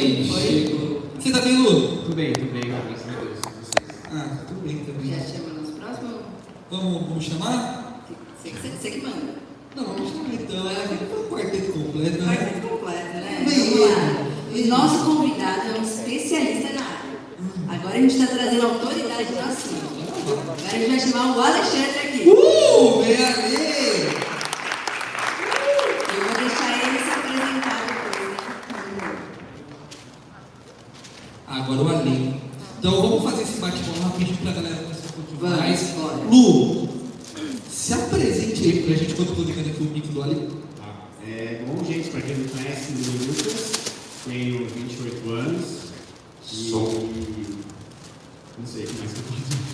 aí, chegou. Você tá bem, Lu? Tudo bem, graças a Deus. Ah, tudo bem também. Já chama nos próximos? Vamos chamar? Você que manda. Não, vamos chamar então. Aqui foi um quarteto completo, né? Quarteto completo, né? Bem, Vamos lá. O nosso convidado é um especialista na área. Agora a gente está trazendo autoridade do assunto. Agora a gente vai chamar o Alexandre aqui. Vem ali! Eu vou deixar ele se apresentar depois. Agora o Ali. Então vamos fazer esse bate-bola rapidinho pra galera conhecer um pouquinho mais. Bora. Lu, se apresente aí pra gente quando eu tô ligando aqui o mic do Ali. Bom, gente, para quem não conhece, meu nome é Lucas, tenho 28 anos e não sei o que mais que eu posso dizer.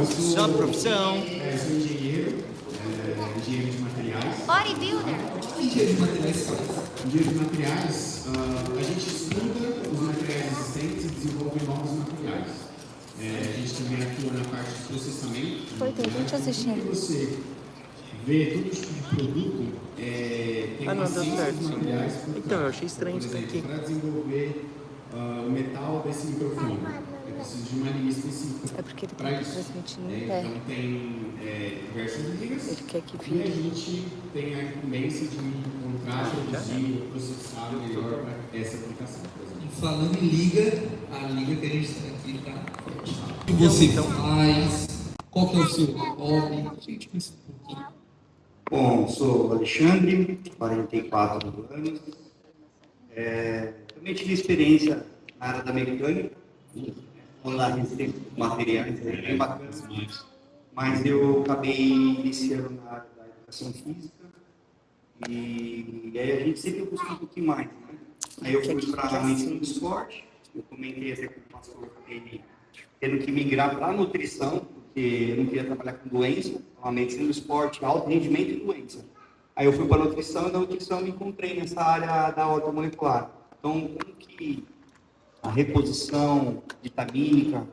Eu sou, Sua profissão. sou engenheiro, engenheiro de materiais. Bodybuilder. O que engenheiro de materiais faz? Engenheiro de materiais, a gente estuda os materiais existentes e desenvolve novos materiais. A gente também atua na parte de processamento. Foi, tem gente assistindo. Quando você vê todo tipo de produto, tem Ah, uma não, deu ciência certo, dos sim. materiais por Então, trás. eu achei estranho Por isso exemplo, daqui. para desenvolver o metal desse microfone, eu preciso de uma linha específica É porque ele para tá isso. transmitindo em pé. Então tem diversas linhas. Ele quer que E a vire. gente tem a incumbência de encontrar, produzir, processar melhor para essa aplicação, por exemplo. E falando em liga, a liga que a gente está aqui tá forte. O que você faz? Qual que é o seu hobby? Gente, me ensina um pouquinho. Bom, sou Alexandre, 44 anos. Também tive experiência na área da mecânica, lá de materiais bem bacanas, mas eu acabei iniciando na área da educação física e aí a gente sempre busca um pouquinho mais, né? Aí eu fui para o ensino do esporte, eu comentei até com o pastor, eu acabei tendo que migrar para a nutrição, porque eu não queria trabalhar com doença, a medicina do esporte, alto rendimento e doença. Aí eu fui para a nutrição e na nutrição eu me encontrei nessa área da ortomolecular. Então, como que a reposição vitamínica,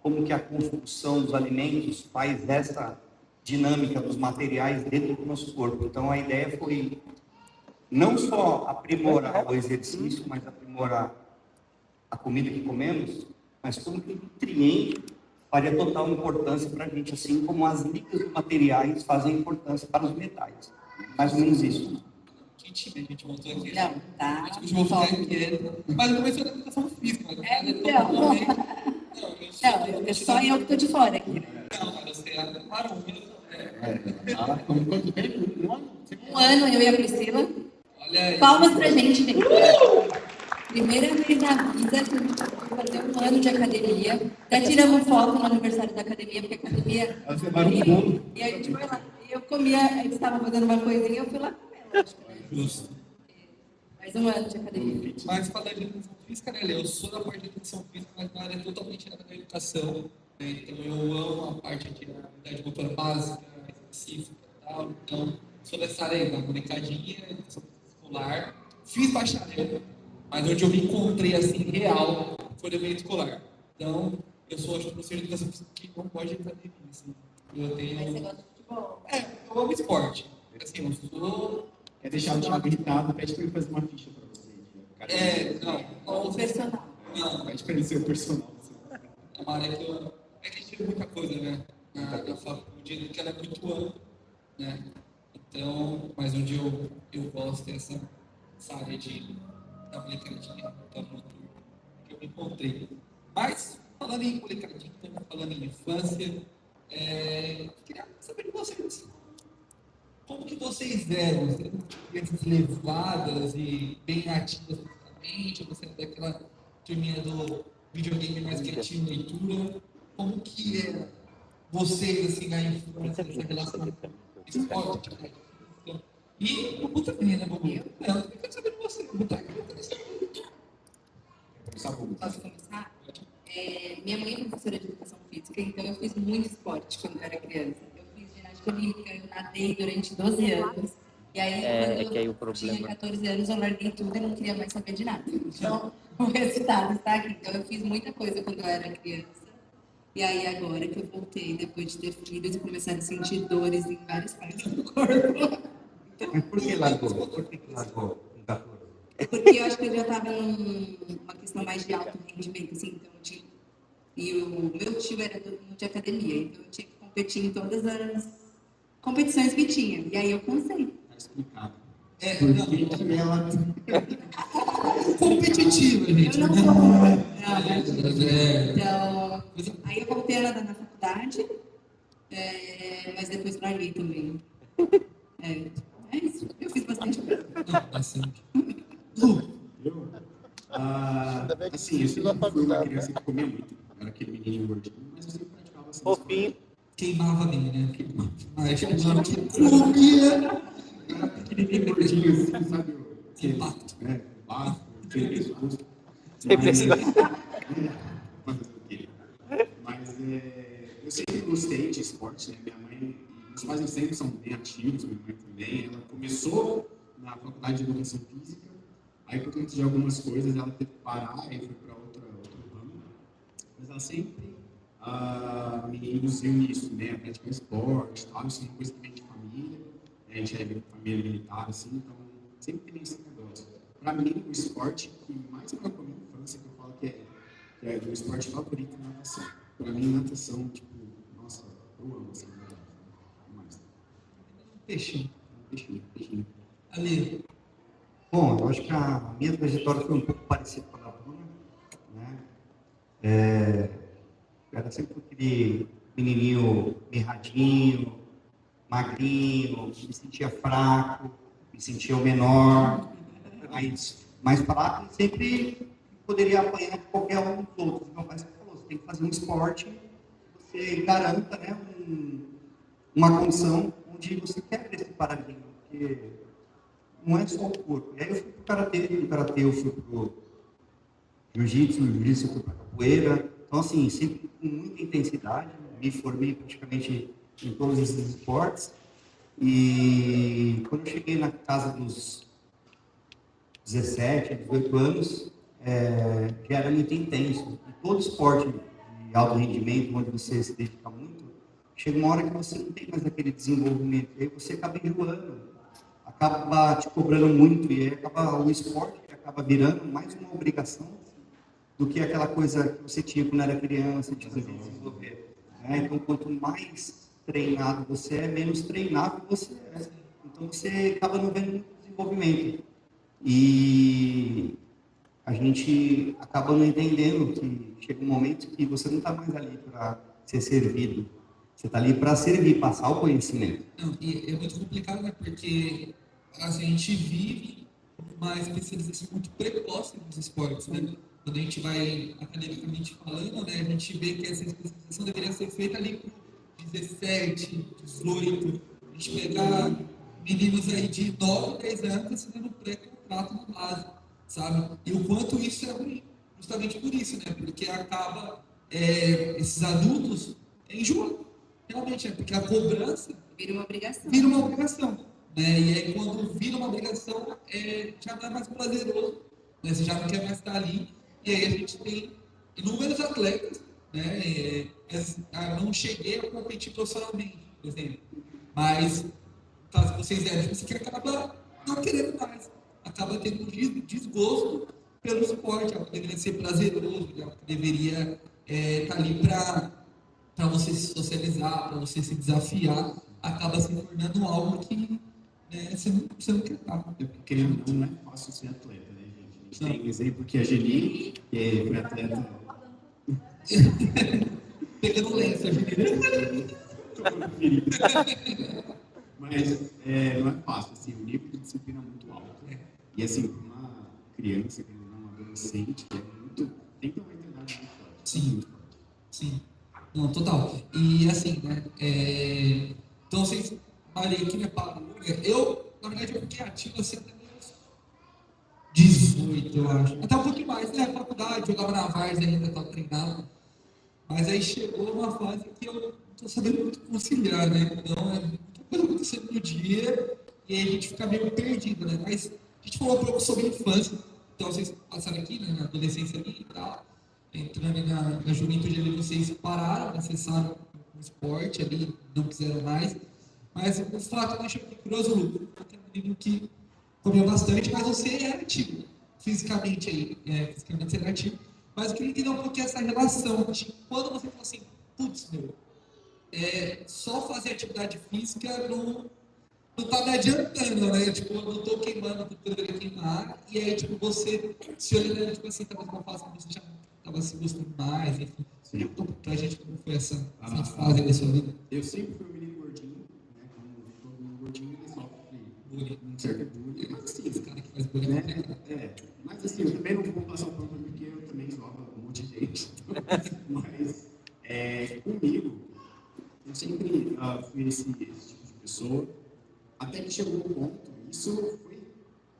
como que a construção dos alimentos faz essa dinâmica dos materiais dentro do nosso corpo. Então, a ideia foi não só aprimorar o exercício, mas aprimorar a comida que comemos, mas como que o nutriente faria total importância para a gente, assim como as ligas de materiais fazem importância para os metais. Mais ou menos isso. Que time a gente montou aqui? Não, tá. A gente montou aqui. Mas eu comecei na educação física. Então. Não, só eu que tô de fora aqui. Não, cara, você é maromba. Quanto tempo? Um ano, eu e a Priscila. Olha aí. Palmas pra gente, gente. Primeira vez na vida que a gente foi fazer um ano de academia. Até tiramos foto no aniversário da academia, porque a academia. E a gente foi lá. E eu comia, eles estavam fazendo uma coisinha e eu fui lá com ela. Justo. Mais um ano de academia. Mas falando de educação física, né, Lê? Eu sou da parte de educação física, mas na área totalmente da educação. Né? Então eu amo a parte de atividade motora básica, específica e tal. Então, sou dessa área aí, da molecadinha, educação escolar. Fiz bacharel, mas onde eu me encontrei assim, real, foi no meio escolar. Então, eu sou professor de educação física que não pode ir academia. Assim. Eu tenho. Mas você gosta de futebol? Eu amo esporte. Assim, eu sou. É deixar o time habilitado, pede para ele fazer uma ficha para você. Ou personal? Não, Pede para ele ser o personal. é uma área que eu. É que a gente tem muita coisa, né? Na faculdade, que ela é muito ampla, né? Então, mas onde eu gosto dessa área da molecadinha, da motor, que eu me encontrei. Mas, falando em molecadinha, falando em infância, queria saber de vocês. Como que vocês eram? Vocês eram crianças levadas e bem ativas fisicamente? Ou você era daquela turminha do videogame mais quietinho, leitura? Como que era vocês, assim, na infância, essa relação esporte? E o Bubu também, né, Bubu? Eu quero saber de você. O Bubu tá aqui, eu quero saber. Posso começar? Minha mãe é professora de educação física, então eu fiz muito esporte quando eu era criança. Eu fiz ginástica olímpica, eu nadei durante 12 anos. E aí, quando eu tinha 14 anos, eu larguei tudo e não queria mais saber de nada. Então, o resultado está aqui. Então, eu fiz muita coisa quando eu era criança. E aí, agora que eu voltei, depois de ter filhos e começar a sentir dores em várias partes do corpo. Mas por que largou? Por que largou? Porque eu acho que eu já estava numa questão mais de alto rendimento, assim, então e o meu tio era de academia, então eu tinha que competir em todas as competições que tinha. E aí eu cansei. Tá explicado. Não. Ela Competitiva, gente. Eu não sou É. Então, aí eu voltei a nadar na faculdade, mas depois larguei também. É isso. Eu fiz bastante coisa. Bastante. Eu, assim, eu sempre fui uma criança que comia muito. Eu era aquele menino gordinho, mas eu sempre praticava assim. Fofinho. Queimava bem, né? Mas queimava que comia. Eu era pequenininho gordinho, assim, sabe? Que impacto. Né? Baixo, sem pescoço. Sempre esse Mas eu sempre gostei de esporte, né? Minha mãe, meus pais sempre são bem ativos, minha mãe também. Ela começou na faculdade de educação física, aí por conta de algumas coisas ela teve que parar, aí foi para outro ramo. Mas ela sempre me induziu nisso, né? A praticar esporte, tal. Isso é uma coisa que vem de família, né? A gente é família militar, assim, então sempre tem esse negócio. Para mim, o esporte que mais marcou a minha infância, que eu falo que é o meu esporte favorito, é natação. Para mim, natação, tipo, nossa, eu amo, assim, demais. Peixinho. Peixinho. Ali. Bom, eu acho que a minha trajetória foi um pouco parecida com a da Bruna, né? Eu era sempre aquele menininho mirradinho, magrinho, me sentia fraco, me sentia o menor, mais fraco e sempre poderia apanhar de qualquer um dos outros. Meu pai sempre falou, você tem que fazer um esporte que você garanta, né, uma condição onde você quebra esse paradigma, porque não é só o corpo. E aí eu fui pro karatê, do karatê eu fui pro jiu-jitsu, do jiu-jitsu eu fui pra capoeira. Então, assim, sempre com muita intensidade, me formei praticamente em todos esses esportes. E quando eu cheguei na casa dos 17, 18 anos, já era muito intenso. E todo esporte de alto rendimento, onde você se dedica muito, chega uma hora que você não tem mais aquele desenvolvimento. E aí você acaba enjoando, acaba te cobrando muito, e aí o esporte acaba virando mais uma obrigação do que aquela coisa que você tinha quando era criança, de fazer desenvolver. Então, quanto mais treinado você é, menos treinável você é. Então, você acaba não vendo muito desenvolvimento. E a gente acaba não entendendo que chega um momento que você não está mais ali para ser servido. Você está ali para servir, passar o conhecimento. Não, e é muito complicado, né? Porque assim, a gente vive uma especialização muito precoce nos esportes, né? Quando a gente vai academicamente falando, né, a gente vê que essa especialização deveria ser feita ali com 17, 18, a gente pegar meninos aí de 9, 10 anos assinando pré-contrato na base, sabe? E o quanto isso é ruim, justamente por isso, né? Porque acaba esses adultos enjoando, realmente, porque a cobrança Vira uma obrigação. Né? E aí quando vira uma obrigação, já não é mais prazeroso, né? Você já não quer mais estar ali. E aí a gente tem inúmeros atletas, né? Não cheguei a competir profissionalmente, por exemplo. Mas, caso vocês devem, você acaba não querendo mais. Acaba tendo um desgosto pelo esporte, algo que deveria ser prazeroso, algo que deveria estar ali para você se socializar, para você se desafiar, acaba se tornando algo que você não quer estar. Porque não é fácil ser atleta, né, gente? A gente tem um exemplo que a Geni, que foi atleta. Pegando lenço, a Geni. Mas não é fácil, assim, o nível de disciplina é muito alto. E assim, uma criança, uma adolescente, tem que ter uma mentalidade muito forte. Sim. Não, total. E assim, né? Então vocês, Maria, que me parou, né? Eu, na verdade, eu fiquei ativo assim até meus 18, eu acho. Até um pouquinho mais, né? Na faculdade, jogava na várzea ainda, estava treinando. Mas aí chegou uma fase que eu não estou sabendo muito conciliar, né? Então, muita coisa acontecendo no dia e aí a gente fica meio perdido, né? Mas a gente falou um pouco sobre infância. Então, vocês passaram aqui, né? Na adolescência ali e tal. Entrando na juventude ali, vocês pararam, acessaram o esporte ali, não quiseram mais. Mas o fato deixa eu curioso, Lucas, que comia bastante, mas você era ativo. Fisicamente aí, fisicamente você era ativo. Mas eu queria entender um pouquinho essa relação de quando você falou assim, putz, meu, só fazer atividade física não tá me adiantando, né? Tipo, eu não tô queimando o que eu deveria queimar. E aí, tipo, você se olhando, tipo assim, talvez uma fase que você já tava se gostando mais, enfim. Você já contou pra gente como foi essa fase da sua vida? Eu sempre fui um menino gordinho, né? Como todo mundo gordinho, ele sofre bullying, um certo bullying. Mas assim, Esse cara que faz bullying, né? Mas assim, eu também não vou passar o pano porque eu também sofro um monte de gente. Mas comigo, eu sempre fui esse tipo de pessoa. Até que chegou um ponto, isso foi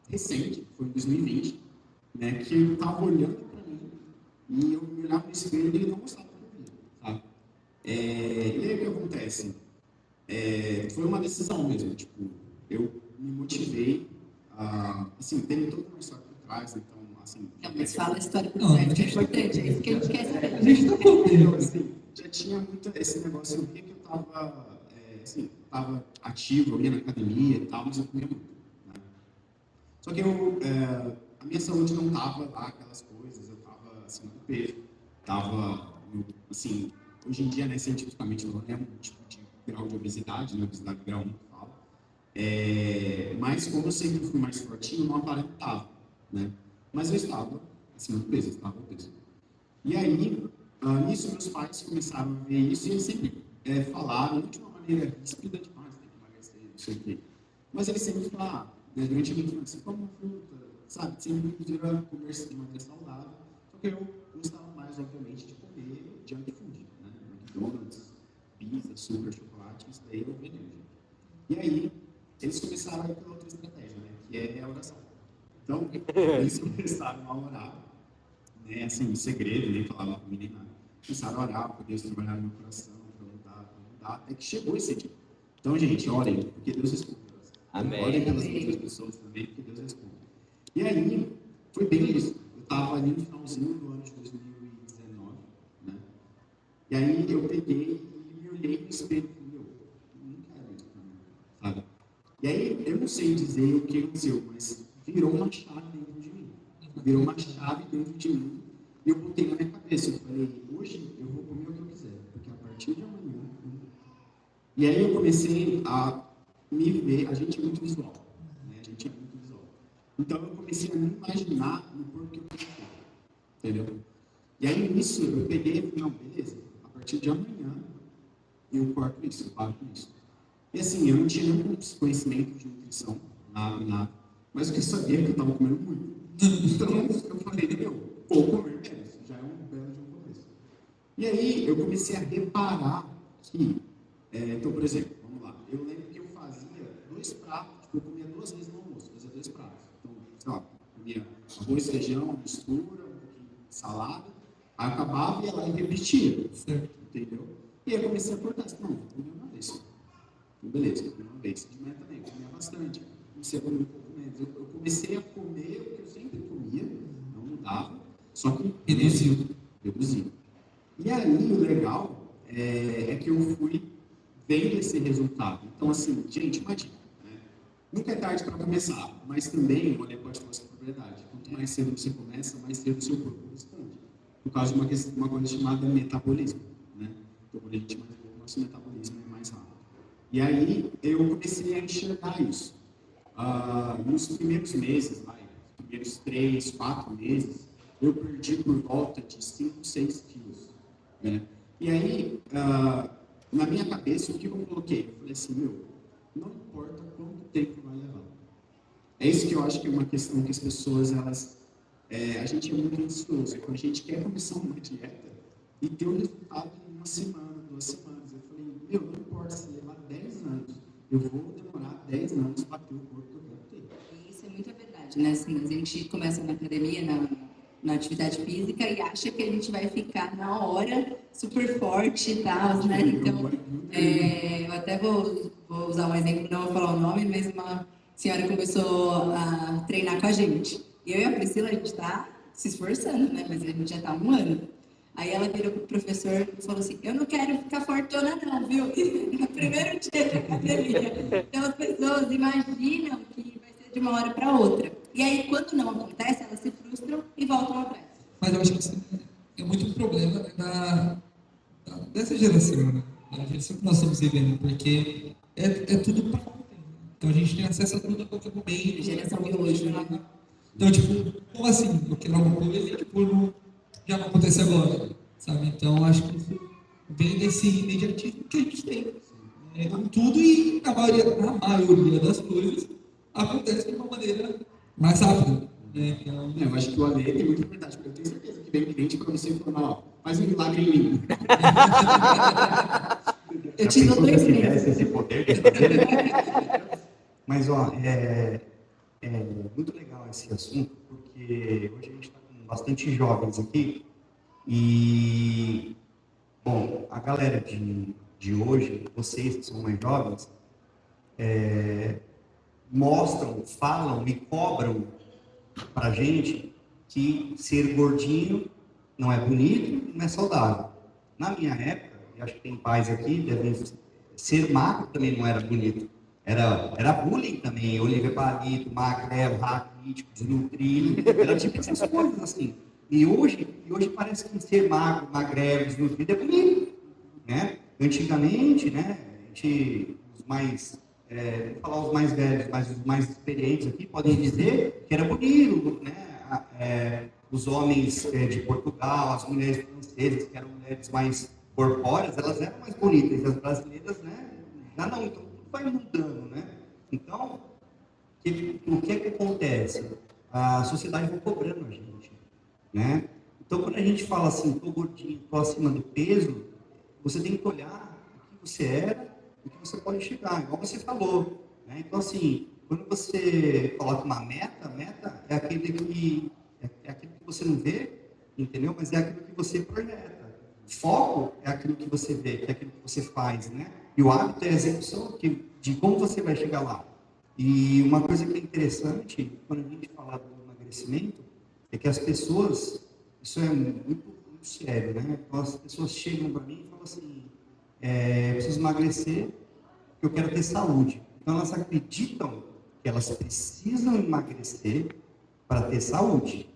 recente, foi em 2020, né, que eu estava olhando para mim e eu me olhava no espelho e ele não gostava do que eu via, sabe? E aí o que acontece? Foi uma decisão mesmo, tipo, eu me motivei, assim, tem toda uma história por trás, então, assim... Não, mas fala a história por trás, que é importante, é isso que a gente quer saber. A gente tá falando, assim, já tinha muito esse negócio, eu via que eu estava... assim, estava ativo, eu ia na academia e tal, mas eu comia muito, né? Só que a minha saúde não estava lá, aquelas coisas, eu estava acima do peso, estava, assim, hoje em dia, né, cientificamente, não é um tipo de grau de obesidade, né, obesidade grau 1 que fala, mas como eu sempre fui mais fortinho, não aparentava, né? Mas eu estava acima do peso, eu estava obeso. E aí, nisso, meus pais começaram a ver isso e eles sempre falaram de uma maneira ríspida demais, tem que emagrecer, não sei o quê. Mas eles sempre falaram, né, durante a minha infância, como fruta, sabe? Sempre me pediram a comer de maneira saudável. Só que eu gostava mais, obviamente, de comer junk food, né? McDonald's, pizza, açúcar, chocolate, isso daí eu veneno. E aí, eles começaram a ir pela outra estratégia, né? Que é a oração. Então, eles começaram a orar, né? Assim, em segredo, nem falavam comigo nem nada. Começaram a orar para Deus trabalhar no meu coração, até que chegou esse dia. Então, gente, orem, porque Deus responde. Amém. Orem pelas outras pessoas também, porque Deus responde. E aí, foi bem isso. Eu estava ali no finalzinho do ano de 2019, né? E aí, eu peguei e me olhei no espelho e falei, eu não quero isso pra mim, sabe? E aí, eu não sei dizer o que aconteceu, mas virou uma chave dentro de mim. Virou uma chave dentro de mim. E eu botei na minha cabeça, eu falei, hoje eu vou comer o que eu quiser, porque a partir de amanhã... E aí eu comecei a me ver, a gente é muito visual, né? A gente é muito visual. Então eu comecei a me imaginar no corpo que eu queria ter, entendeu? E aí nisso eu peguei e falei, não, beleza, a partir de amanhã eu corto isso, eu paro com isso. E assim, eu não tinha nenhum conhecimento de nutrição, nada, mas eu sabia que eu estava comendo muito. Então eu falei, vou comer menos, já é um belo de um começo. E aí eu comecei a reparar que então, por exemplo, vamos lá, eu lembro que eu fazia 2 pratos, tipo, eu comia 2 vezes no almoço, fazia 2 pratos. Então, sei lá, comia arroz, feijão, mistura, um pouquinho de salada, aí acabava e ia lá e repetia, certo? Entendeu? E aí eu comecei a cortar, não, vou comer uma vez só. Então, beleza, eu comi uma vez. De manhã também, eu comia bastante. Comecei a comer um pouco menos. Eu comecei a comer o que eu sempre comia, não mudava, só que reduziu. E aí, o legal é que eu fui vendo esse resultado. Então, assim, gente, uma dica, né? Nunca é tarde para começar, mas também, olha, pode ter essa propriedade. Quanto mais cedo você começa, mais cedo o seu corpo responde. Por causa de uma coisa chamada metabolismo, né? Então, quando a gente mais novo, nosso metabolismo é mais rápido. E aí, eu comecei a enxergar isso. Nos primeiros meses, nos primeiros 3, 4 meses, eu perdi por volta de 5, 6 quilos, né? E aí, na minha cabeça, o que eu coloquei? Eu falei assim, não importa quanto tempo vai levar. É isso que eu acho que é uma questão que as pessoas, a gente é muito ansioso. Quando a gente quer começar uma dieta e ter o resultado em 1 semana, 2 semanas. Eu falei, não importa se levar 10 anos, eu vou demorar 10 anos para ter o corpo que eu quero ter. Isso é muita verdade, né? Assim, a gente começa na academia, na atividade física e acha que a gente vai ficar na hora super forte e tal, né? Então, eu até vou usar um exemplo, não vou falar o nome, mas uma senhora começou a treinar com a gente. E eu e a Priscila, a gente tá se esforçando, né? Mas a gente já tá há 1 ano. Aí ela virou pro professor e falou assim, eu não quero ficar fortona não, viu? No primeiro dia da academia. Então as pessoas imaginam que vai ser de uma hora para outra. E aí, quando não acontece, elas se frustram e voltam atrás. Mas eu acho que isso é muito um problema, né, dessa geração, né? Da geração que nós estamos vivendo, porque é tudo para ontem. Então a gente tem acesso a tudo a qualquer momento. Geração de hoje, né? Então, tipo, como assim? Eu quero uma coisa e, tipo, já não acontece agora, sabe? Então, acho que isso vem desse imediatismo que a gente tem. Tudo e a maioria das coisas acontece de uma maneira mais rápida. Né? Então, eu acho que o Ale tem muita verdade, porque eu tenho certeza que vem cliente para você falar, ó, faz um milagre em mim. Eu te dou 2 meses. Esse poder de fazer. Mas, ó, é muito legal esse assunto, porque hoje a gente está com bastante jovens aqui e, bom, a galera de hoje, vocês que são mais jovens, mostram, falam e cobram pra gente que ser gordinho não é bonito, não é saudável. Na minha época, e acho que tem pais aqui, ser magro também não era bonito. Era bullying também, Olivia Palito, magrelo, raquítico, desnutrido, era tipo essas coisas assim. E hoje parece que ser magro, magrelo, desnutrido é bonito, né? Antigamente, né, os mais, vou falar os mais velhos, mas os mais experientes aqui podem dizer que era bonito, né? Os homens de Portugal, as mulheres francesas, que eram mulheres mais corpóreas, elas eram mais bonitas, as brasileiras, né? Já não, então tudo vai mudando, né? Então, o que é que acontece? A sociedade vai cobrando a gente, né? Então, quando a gente fala assim, tô gordinho, tô acima do peso, você tem que olhar o que você era e o que você pode chegar, igual você falou, né? Então, assim, quando você coloca uma meta é aquilo que você não vê, entendeu? Mas é aquilo que você projeta. Foco é aquilo que você vê, que é aquilo que você faz, né? E o hábito é a execução de como você vai chegar lá. E uma coisa que é interessante, quando a gente fala do emagrecimento, é que as pessoas, isso é muito sério, né? Então, as pessoas chegam para mim e falam assim, eu preciso emagrecer porque eu quero ter saúde. Então, elas acreditam que elas precisam emagrecer para ter saúde,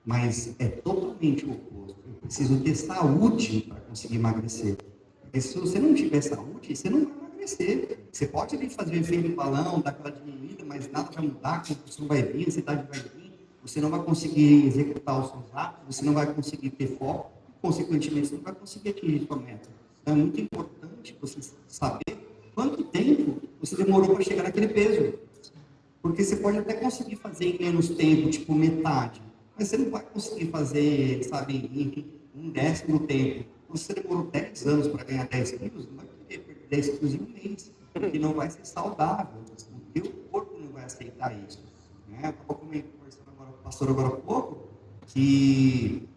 mas é totalmente o oposto. Eu preciso ter saúde para conseguir emagrecer. Porque se você não tiver saúde, você não vai emagrecer. Você pode ali fazer o efeito do balão, dar aquela diminuída, mas nada vai mudar, a compulsão vai vir, a ansiedade vai vir, você não vai conseguir executar os seus hábitos, você não vai conseguir ter foco, e, consequentemente, você não vai conseguir atingir sua meta. Então, é muito importante você saber quanto tempo você demorou para chegar naquele peso. Porque você pode até conseguir fazer em menos tempo, tipo metade, mas você não vai conseguir fazer, sabe, em 1/10 do tempo. Então, se você demorou 10 anos para ganhar 10 quilos, não vai querer perder 10 quilos em um mês, porque não vai ser saudável. O teu corpo não vai aceitar isso. Né? Eu estava conversando agora com o pastor agora há pouco, que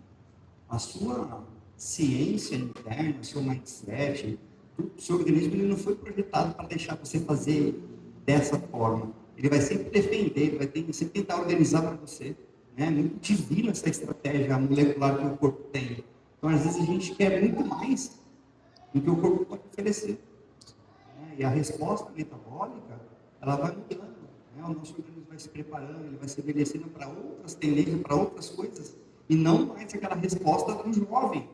a sua ciência interna, o seu mindset, o seu organismo ele não foi projetado para deixar você fazer dessa forma. Ele vai sempre defender, ele vai sempre tentar organizar para você. É muito divino essa estratégia molecular que o corpo tem. Então, às vezes, a gente quer muito mais do que o corpo pode oferecer. E a resposta metabólica, ela vai mudando. O nosso organismo vai se preparando, ele vai se envelhecendo para outras tendências, para outras coisas, e não mais aquela resposta do jovem.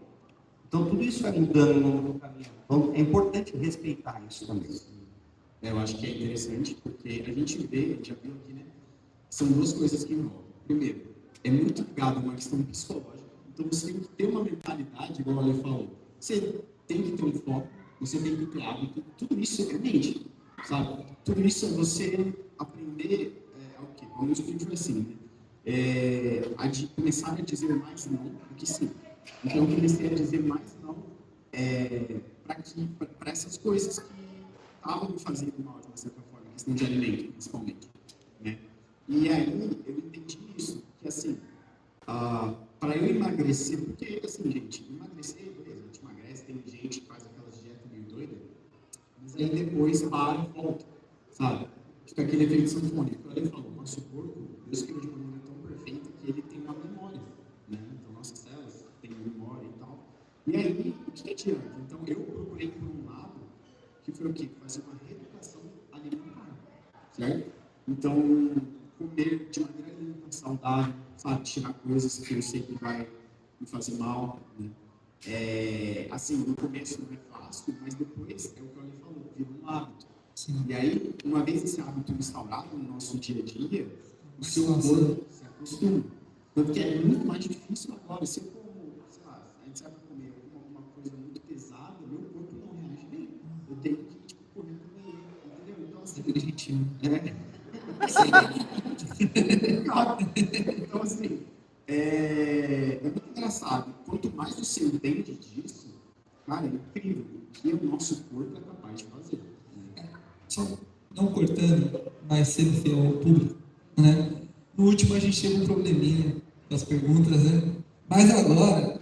Então, tudo isso vai mudando no longo do caminho. Então, é importante respeitar isso também. Eu acho que é interessante, porque a gente já viu aqui, né? São duas coisas que envolvem. Primeiro, é muito ligado a uma questão psicológica. Então, você tem que ter uma mentalidade, igual a Ale falou. Você tem que ter um foco, você tem que ter hábito. Tudo isso é mente, sabe? Tudo isso é você aprender o quê? O meu estudo foi assim, né? Começar a dizer mais não do que sim. Então, eu comecei a dizer mais não para essas coisas que estavam me fazendo mal, de uma certa forma, questão de alimento, principalmente, né? E aí, eu entendi isso, que assim, para eu emagrecer, porque assim, gente, emagrecer, beleza, a gente emagrece, tem gente que faz aquelas dietas meio doidas, mas aí depois para e volta, sabe? Fica aquele efeito sanfônico. Ele falou, nosso corpo, Deus criou de uma maneira tão perfeita que ele tem uma memória, né? Então, nossas células têm memória e tal. E aí, o que adianta? Então, eu procurei por um lado, que foi o quê? Fazer uma reeducação alimentar, certo? Então, como saudável, sabe? Tirar coisas que eu sei que vai me fazer mal, né? Assim, no começo não é fácil, mas depois, é o que ele falou, vira um hábito. Sim. E aí, uma vez esse hábito instaurado no nosso dia a dia, o seu corpo se acostuma. Porque é muito mais difícil agora. Se eu como, sei lá, a gente sabe comer alguma coisa muito pesada, meu corpo não reage bem. Eu tenho que correr pro banheiro, entendeu? Então, assim, então, assim, é muito engraçado. Quanto mais você entende disso, cara, é incrível o que o nosso corpo é capaz de fazer. Só não cortando, mas sendo fiel ao público, né? No último a gente teve um probleminha com as perguntas, né? Mas agora,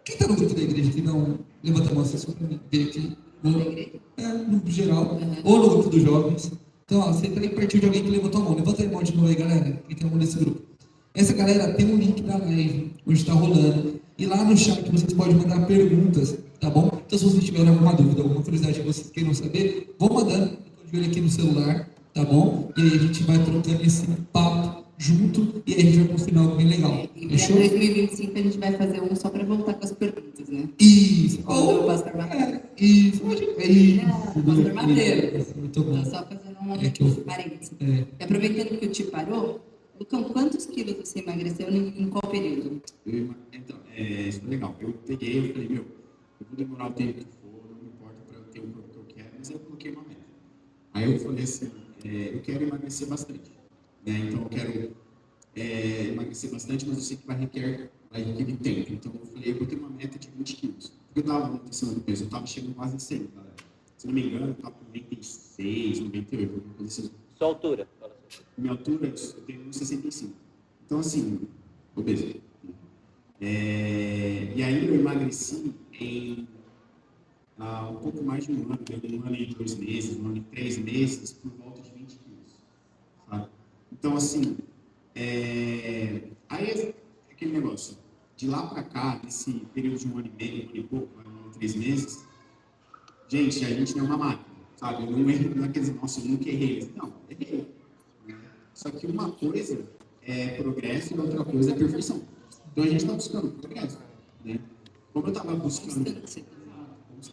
quem está no grupo da igreja que não levanta a mão assim, só para mim ver aqui, no grupo geral, ou no grupo dos jovens. Então, ó, você está aí pertinho de alguém que levantou a mão. Levanta a mão de novo aí, galera. Quem tem a mão nesse grupo? Essa galera tem um link da live, onde está rolando. E lá no chat vocês podem mandar perguntas, tá bom? Então, se vocês tiverem alguma dúvida, alguma curiosidade que vocês queiram saber, vão mandando. Eu estou de olho aqui no celular, tá bom? E aí a gente vai trocando esse papo junto e aí a gente vai para um final bem legal. E para 2025 a gente vai fazer um só para voltar com as perguntas, né? Isso. Ou o pastor Mateus. Isso. Pastor Mateus. Muito bom. Estou só fazendo um parênteses. E aproveitando que o Ti parou, Lucão, quantos quilos você emagreceu em qual período? Então, isso é legal. Eu falei, eu vou demorar o tempo que for, não me importa para eu ter o corpo que eu quero, mas eu coloquei uma meta. Aí eu falei assim, eu quero emagrecer bastante. Né? Então eu quero emagrecer bastante, mas eu sei que vai requerer tempo. Então eu falei, eu vou ter uma meta de 20 quilos. Porque eu estava muito acima do peso, eu estava chegando quase em 100, galera. Se não me engano, eu estava com 96, 98, alguma coisa assim. Sua altura? Minha altura, eu tenho 1,65. Então assim, obeso. E aí eu emagreci em um pouco mais de um ano, um ano e 2 meses, um ano e 3 meses, por volta de 20 quilos. Sabe? Então, assim, aí é aquele negócio, de lá para cá, nesse período de um ano e meio, um ano e pouco, um ano e 3 meses, gente, a gente não é uma máquina, sabe? Não é aquele, nossa, eu nunca errei. Não, errei. Só que uma coisa é progresso e outra coisa é perfeição. Então a gente está buscando progresso, né? Como eu estava buscando constância.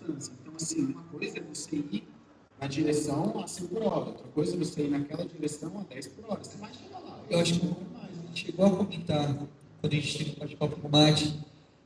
Então, assim, uma coisa é você ir na direção a 100 por hora, outra coisa é você ir naquela direção a 10 por hora. Você vai chegar lá. Eu acho que a gente chegou a comentar, quando a gente teve um bate-papo com o Mate,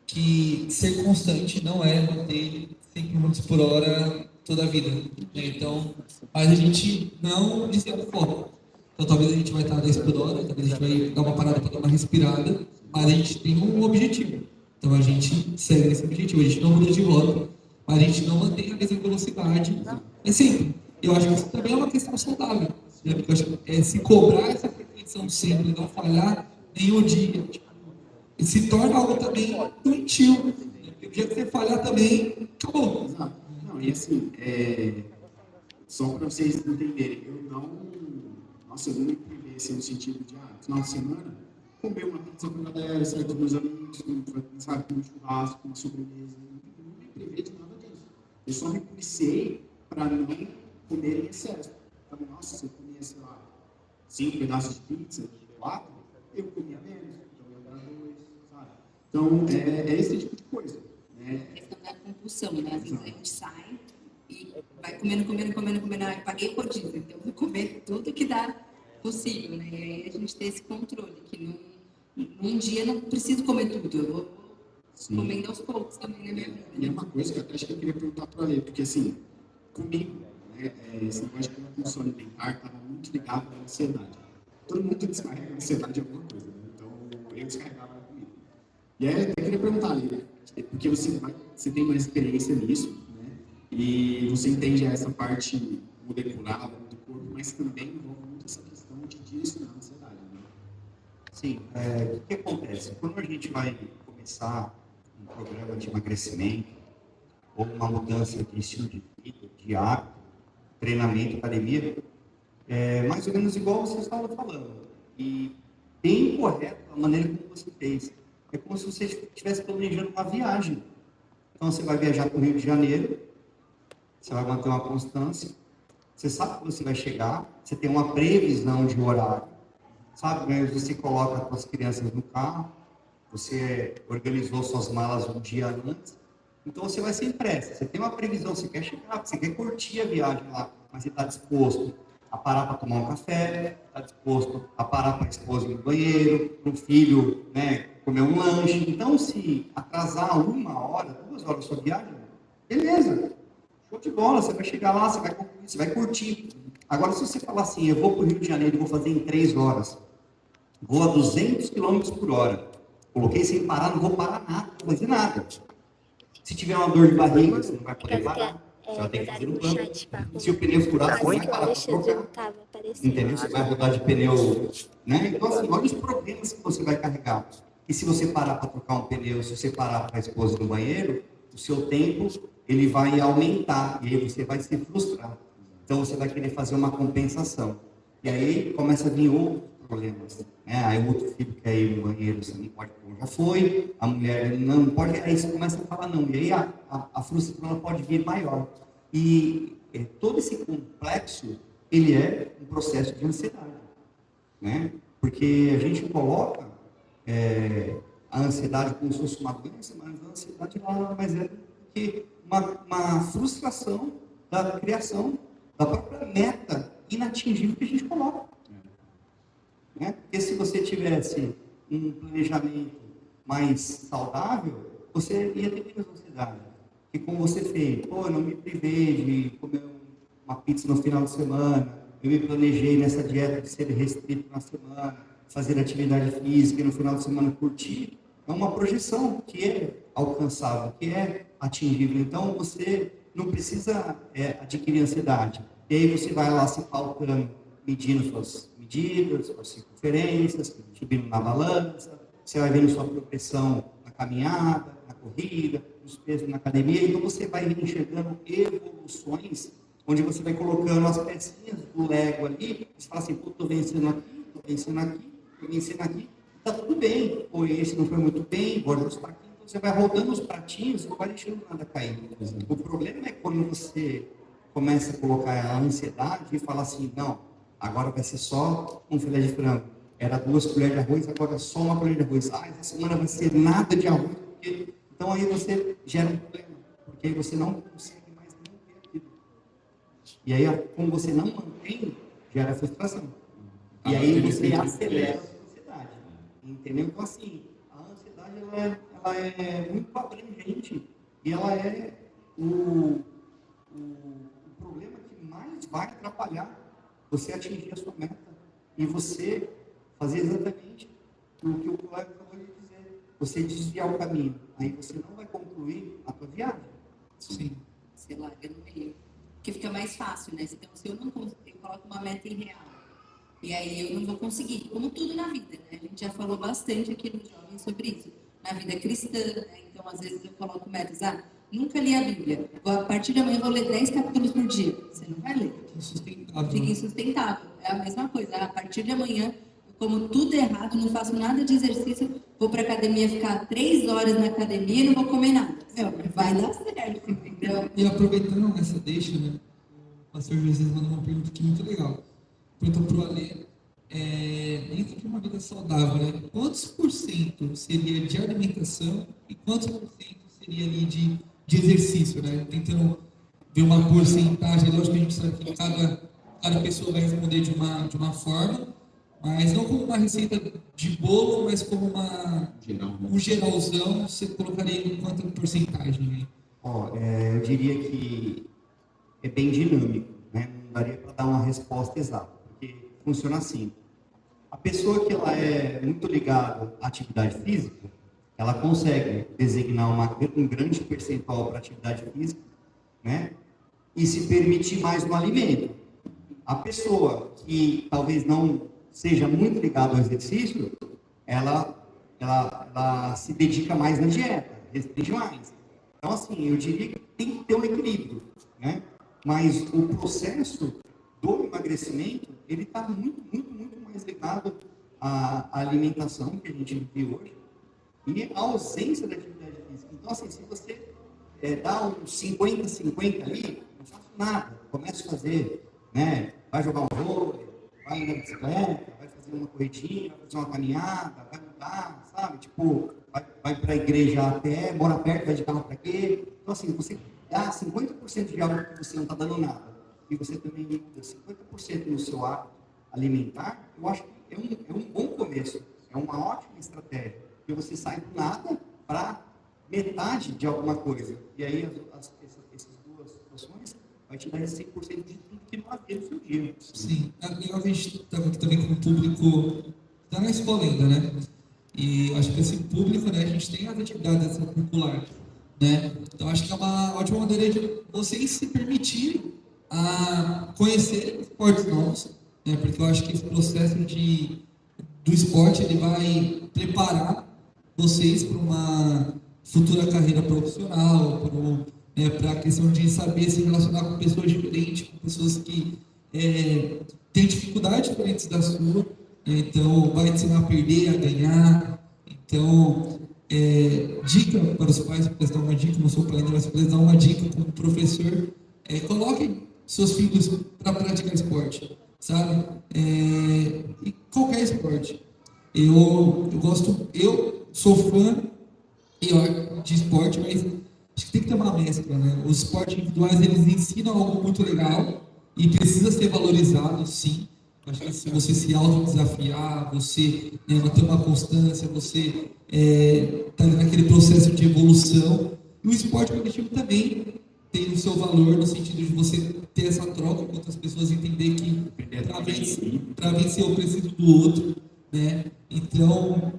que ser constante não é manter 100 km por hora toda a vida. Né? Então, mas a gente não desvia do foco. Então, talvez a gente vai estar a 10 por hora, talvez a gente vai dar uma parada para dar uma respirada, mas a gente tem um objetivo. Então, a gente segue esse objetivo. A gente não muda de rota, mas a gente não mantém a mesma velocidade. É sempre. Eu acho que isso também é uma questão saudável. Né? Porque eu acho que se cobrar essa perfeição sempre, não falhar nenhum dia, tipo, se torna algo também doentio. Porque o dia que você falhar também, acabou. Exato. Não, e assim, só para vocês entenderem, eu não me privei assim, no sentido de, final de semana, comer uma pizza com a galera, sair com meus amigos, sabe, com um churrasco, uma sobremesa. Eu não me privei de nada disso. Eu só me policiei para não comer em excesso. Falei, nossa, se eu comia, sei lá, 5 pedaços de pizza, 4, eu comia menos, então eu ia para 2, sabe? Então, é esse tipo de coisa. Né? A questão da compulsão, né? Às vezes a gente sai e vai comendo. Eu paguei por dia, então eu vou comer tudo que dá possível, né? E aí a gente tem esse controle, que num dia eu não preciso comer tudo, eu vou comendo aos poucos também na minha vida. E é uma coisa que eu acho que eu queria perguntar para ele, porque assim, comigo, né, esse negócio de compulsão alimentar estava muito ligado à ansiedade. Todo mundo descarrega a ansiedade de alguma coisa, né? Então eu descarregava comigo. E aí eu até queria perguntar ali, né? Porque você tem mais experiência nisso, né? E você entende essa parte molecular do corpo, mas também envolve muito essa questão de direcionar a ansiedade, né? Sim, o que acontece? Quando a gente vai começar um programa de emagrecimento ou uma mudança de estilo de vida, de hábito, treinamento, academia, é mais ou menos igual você estava falando. E bem correto a maneira como você fez. É como se você estivesse planejando uma viagem. Então, você vai viajar para o Rio de Janeiro, você vai manter uma constância, você sabe que você vai chegar, você tem uma previsão de horário, sabe? Né? Você coloca as suas crianças no carro, você organizou suas malas um dia antes, então você vai sem pressa. Você tem uma previsão, você quer chegar, você quer curtir a viagem lá, mas você está disposto a parar para tomar um café, está disposto a parar para a esposa ir no banheiro, para o filho, né, comer um lanche. Então, se atrasar 1 hora, 2 horas a sua viagem, beleza, show de bola, você vai chegar lá, você vai concluir, você vai curtir. Agora, se você falar assim, eu vou para o Rio de Janeiro e vou fazer em 3 horas, vou a 200 km por hora, coloquei sem parar, não vou parar nada, não vou fazer nada. Se tiver uma dor de barriga, você não vai poder parar. Você vai ter que fazer no plano. Se o pneu furar, você vai parar para trocar. Entendeu? Você vai rodar de pneu, né? Então, assim, olha os problemas que você vai carregar. E se você parar para trocar um pneu, se você parar para a esposa no banheiro, o seu tempo, ele vai aumentar. E aí você vai se frustrar. Então, você vai querer fazer uma compensação. E aí começa a vir outros problemas. Né? Aí o outro filho quer ir no banheiro, você não pode pôr, já foi. A mulher não pode, aí você começa a falar não. E aí a frustração ela pode vir maior. E todo esse complexo, ele é um processo de ansiedade. Né? Porque a gente coloca a ansiedade como se fosse uma doença, mas a ansiedade nada mais é do que uma frustração da criação da própria meta inatingível que a gente coloca. Né? Porque se você tivesse um planejamento mais saudável, você ia ter menos ansiedade. E como você fez, eu não me privei de comer uma pizza no final de semana, eu me planejei nessa dieta de ser restrito na semana, fazer atividade física e no final de semana curtir, é uma projeção que é alcançável, que é atingível. Então, você não precisa adquirir ansiedade. E aí você vai lá se pautando, medindo suas medidas, suas circunferências, subindo na balança, você vai vendo sua progressão na caminhada, na corrida, nos pesos na academia, então você vai enxergando evoluções, onde você vai colocando as pecinhas do Lego ali, você fala assim, estou vencendo aqui, estou vencendo aqui, estou vencendo aqui, está tudo bem, ou esse não foi muito bem, vou ajustar aqui, então você vai rodando os pratinhos e não vai deixando nada cair. O problema é quando você começa a colocar a ansiedade e fala assim, não, agora vai ser só um filé de frango, era 2 colheres de arroz, agora é só 1 colher de arroz, essa semana vai ser nada de arroz, porque... Então aí você gera um problema, porque aí você não consegue mais manter aquilo. E aí, como você não mantém, gera frustração. E aí você acelera a ansiedade. Entendeu? Então assim, a ansiedade ela é muito abrangente e ela é o problema que mais vai atrapalhar você atingir a sua meta e você fazer exatamente o que o colega acabou de dizer. Você desviar o caminho, aí você não vai concluir a tua viagem. Sim. Você larga no meio. Porque fica mais fácil, né? Então, se eu não consigo, eu coloco uma meta irreal. E aí eu não vou conseguir. Como tudo na vida, né? A gente já falou bastante aqui nos jovens sobre isso. Na vida cristã, né? Então, às vezes eu coloco metas. Nunca li a Bíblia. A partir de amanhã eu vou ler 10 capítulos por dia. Você não vai ler. Insustentável. Fica insustentável. É a mesma coisa. A partir de amanhã, como tudo é errado, não faço nada de exercício, vou para academia ficar 3 horas na academia e não vou comer nada. Vai dar certo, entendeu? E aproveitando essa deixa, né? O pastor Jesus mandou uma pergunta aqui muito legal. Perguntou para o Alê, dentro de uma vida saudável, né? Quantos por cento seria de alimentação e quantos por cento seria ali de exercício, né? Tentando ver uma porcentagem, lógico que a gente sabe que cada pessoa vai responder de uma forma, mas não como uma receita de bolo, mas como um geralzão, você colocaria em quanta porcentagem? Eu diria que é bem dinâmico, né? Não daria para dar uma resposta exata, porque funciona assim. A pessoa que ela é muito ligada à atividade física, ela consegue designar um grande percentual para atividade física, né? E se permitir mais no alimento. A pessoa que talvez não seja muito ligada ao exercício, ela se dedica mais na dieta, restringe mais. Então, assim, eu diria que tem que ter um equilíbrio, né? Mas o processo do emagrecimento, ele está muito, muito, muito mais ligado à alimentação que a gente vive hoje e à ausência da atividade física. Então, assim, se você dá uns 50-50 ali, não faço nada, começa a fazer, né? Vai jogar um vôlei, vai na bicicleta, vai fazer fazer uma corridinha, vai fazer uma caminhada, vai mudar, sabe? Tipo, vai para a igreja a pé, mora perto, vai de carro para quê? Então, assim, você dá 50% de algo que você não está dando nada, e você também muda 50% no seu hábito alimentar, eu acho que é um bom começo, é uma ótima estratégia, porque você sai do nada para metade de alguma coisa, e aí essas duas situações vai te dar esse 100% de tudo que não havia no seu dia. Sim, é legal que a gente estava aqui também com o público, está na escola ainda, né? E acho que esse público, né, a gente tem as atividades extracurriculares, né? Então acho que é uma ótima maneira de vocês se permitirem a conhecer esportes novos, né? Porque eu acho que esse processo do esporte ele vai preparar vocês para uma futura carreira profissional, para a questão de saber se relacionar com pessoas diferentes, com pessoas que têm dificuldades diferentes da sua, então vai te ensinar a perder, a ganhar. Então, dica para os pais, para dar uma dica, não sou pai ainda, mas para dar uma dica como professor, coloquem seus filhos para praticar esporte, sabe? E qualquer esporte. Eu sou fã de esporte, mas acho que tem que ter uma mescla, né? Os esportes individuais, eles ensinam algo muito legal e precisa ser valorizado, sim. Acho que se você se autodesafiar, você manter uma constância, você está naquele processo de evolução. E o esporte coletivo também tem o seu valor no sentido de você ter essa troca com outras pessoas, entender que para vencer eu preciso do outro, né? Então,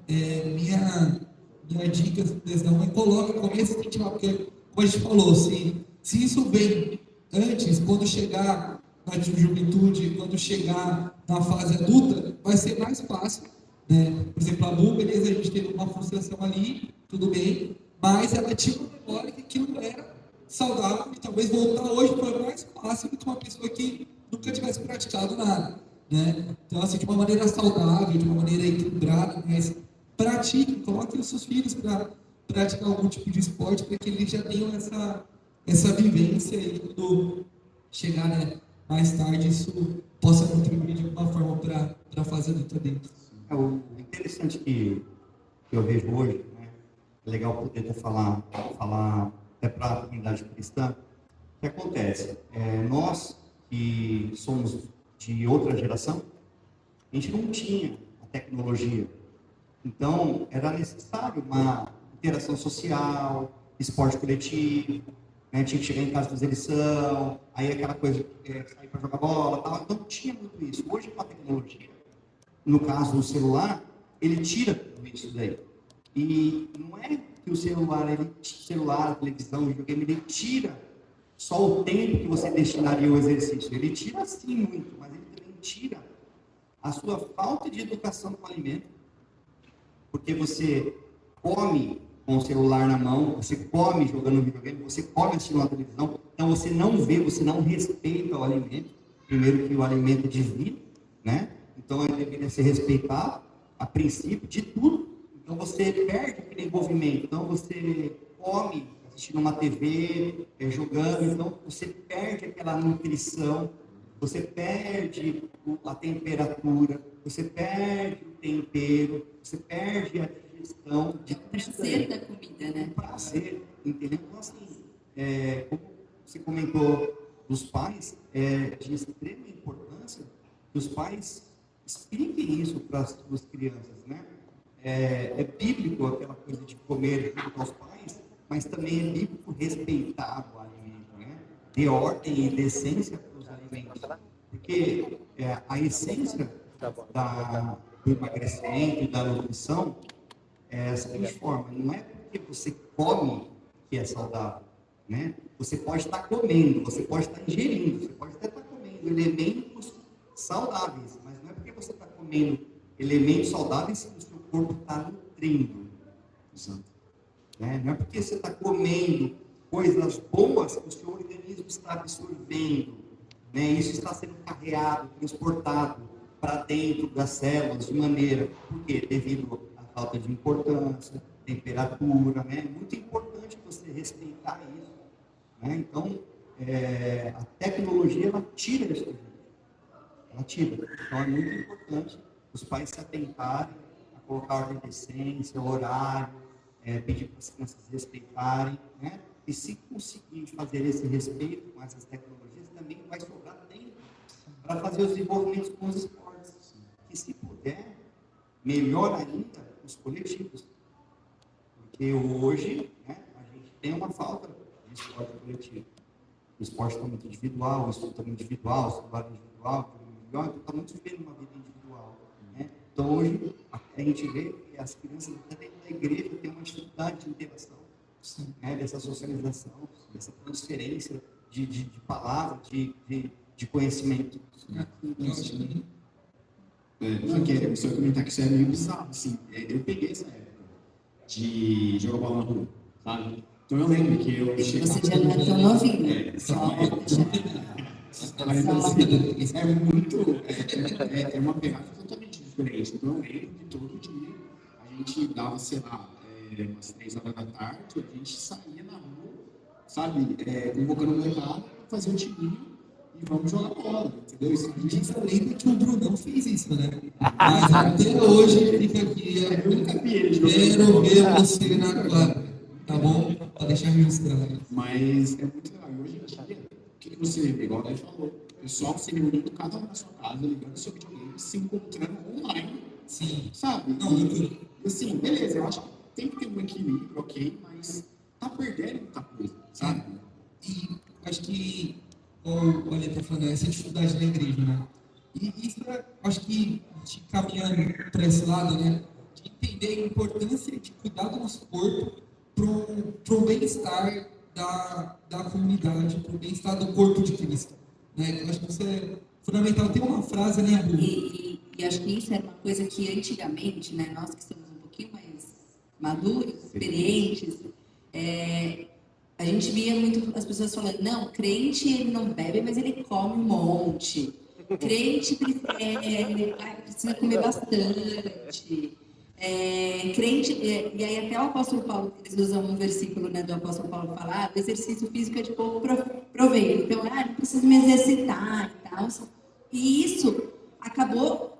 minha dica, não é comece a incentivar, porque, como a gente falou, se isso vem antes, quando chegar na juventude, quando chegar na fase adulta, vai ser mais fácil, né? Por exemplo, a Bu, beleza, a gente teve uma frustração ali, tudo bem, mas ela tinha uma memória que aquilo não era saudável, e talvez voltar hoje foi mais fácil do que uma pessoa que nunca tivesse praticado nada, né? Então, assim, de uma maneira saudável, de uma maneira equilibrada, mas pratique, coloque os seus filhos para praticar algum tipo de esporte, para que eles já tenham essa vivência e quando chegar, né, mais tarde, isso possa contribuir de alguma forma para a fase adulta deles. O interessante que eu vejo hoje, né, é legal poder falar até para a comunidade cristã, o que acontece? Nós que somos de outra geração, a gente não tinha a tecnologia. Então, era necessário uma interação social, esporte coletivo, né? Tinha que chegar em casa fazer lição, aí aquela coisa de sair para jogar bola, tal. Então, tinha muito isso. Hoje, com a tecnologia, no caso, o celular, ele tira tudo isso daí. E não é que o celular, a televisão, o videogame, ele tira só o tempo que você destinaria ao exercício. Ele tira, sim, muito, mas ele também tira a sua falta de educação com o alimento. Porque você come com o celular na mão, você come jogando videogame, você come assistindo a televisão, então você não vê, você não respeita o alimento. Primeiro que o alimento é divino, né? Então ele deveria ser respeitado a princípio de tudo. Então você perde aquele envolvimento. Então você come assistindo uma TV, jogando, então você perde aquela nutrição, você perde a temperatura, você perde o tempero, você perde a digestão. O prazer da comida, né? O prazer, entendeu? Então, assim, como você comentou dos pais, de extrema importância que os pais expliquem isso para as suas crianças, né? É bíblico aquela coisa de comer junto aos pais, mas também é bíblico respeitar o alimento, né? De ordem e decência para os alimentos. Porque a essência do emagrecimento e da nutrição é a seguinte forma: não é porque você come que é saudável, né? Você pode estar comendo, você pode estar ingerindo, você pode até estar comendo elementos saudáveis, mas não é porque você está comendo elementos saudáveis que o seu corpo está nutrindo. Né? Não é porque você está comendo coisas boas que o seu organismo está absorvendo, né? Isso está sendo carreado, transportado para dentro das células de maneira, por quê? Devido à falta de importância, temperatura, né? É muito importante você respeitar isso, né? Então, a tecnologia, ela tira isso, ela tira. Então, é muito importante os pais se atentarem a colocar ordem de decência, horário, pedir para as crianças respeitarem, né? E se conseguir fazer esse respeito com essas tecnologias, também vai sobrar tempo para fazer os desenvolvimentos com os esportes. E se puder, melhor ainda os coletivos. Porque hoje, né, a gente tem uma falta de esporte coletivo. O esporte está muito individual, o estudo está muito individual, o trabalho individual, então está muito vivendo uma vida individual. Né? Então hoje a gente vê que as crianças até dentro da igreja têm uma dificuldade de interação, né? Dessa socialização, dessa transferência de palavra, de conhecimento. Eu só comentar que isso é meio bizarro, assim, eu peguei essa época de jogar bola na rua, sabe? Então eu lembro que eu chegava... Você já não é tão novinho. É uma pegada totalmente diferente. Então eu lembro que todo dia a gente dava, sei lá, umas 3 horas da tarde, a gente saía na rua, sabe, convocando o mercado, fazia um timinho e vamos jogar bola, entendeu? Isso a gente só lembra que o Brunão fez isso, né? Mas até hoje fica aqui, eu nunca vi ele jogando. Quero ver você na quadra, tá bom? Pra deixar registrado. Mas é muito legal. E hoje em dia, o que você, igual ele falou, o pessoal se reunindo cada um na sua casa, ligando o seu videogame, se encontrando online. Sim. Sabe? Não, assim, beleza, eu acho que tem que ter um equilíbrio, ok, mas tá perdendo muita coisa, sabe? E acho que, como o Ale está falando, essa dificuldade na igreja, né? E isso, acho que a gente caminha para esse lado, né? De entender a importância de cuidar do nosso corpo para o bem-estar da comunidade, para o bem-estar do corpo de Cristo. Né? Eu acho que isso é fundamental. Tem uma frase, né, Abu? E acho que isso era uma coisa que antigamente, né, nós que somos um pouquinho mais maduros, experientes, a gente via muito as pessoas falando, não, crente ele não bebe, mas ele come um monte. Crente precisa comer bastante. Crente, e aí até o apóstolo Paulo, eles usam um versículo, né, do apóstolo Paulo falar, o exercício físico é de pouco proveito. Então, não preciso me exercitar e tal. E isso acabou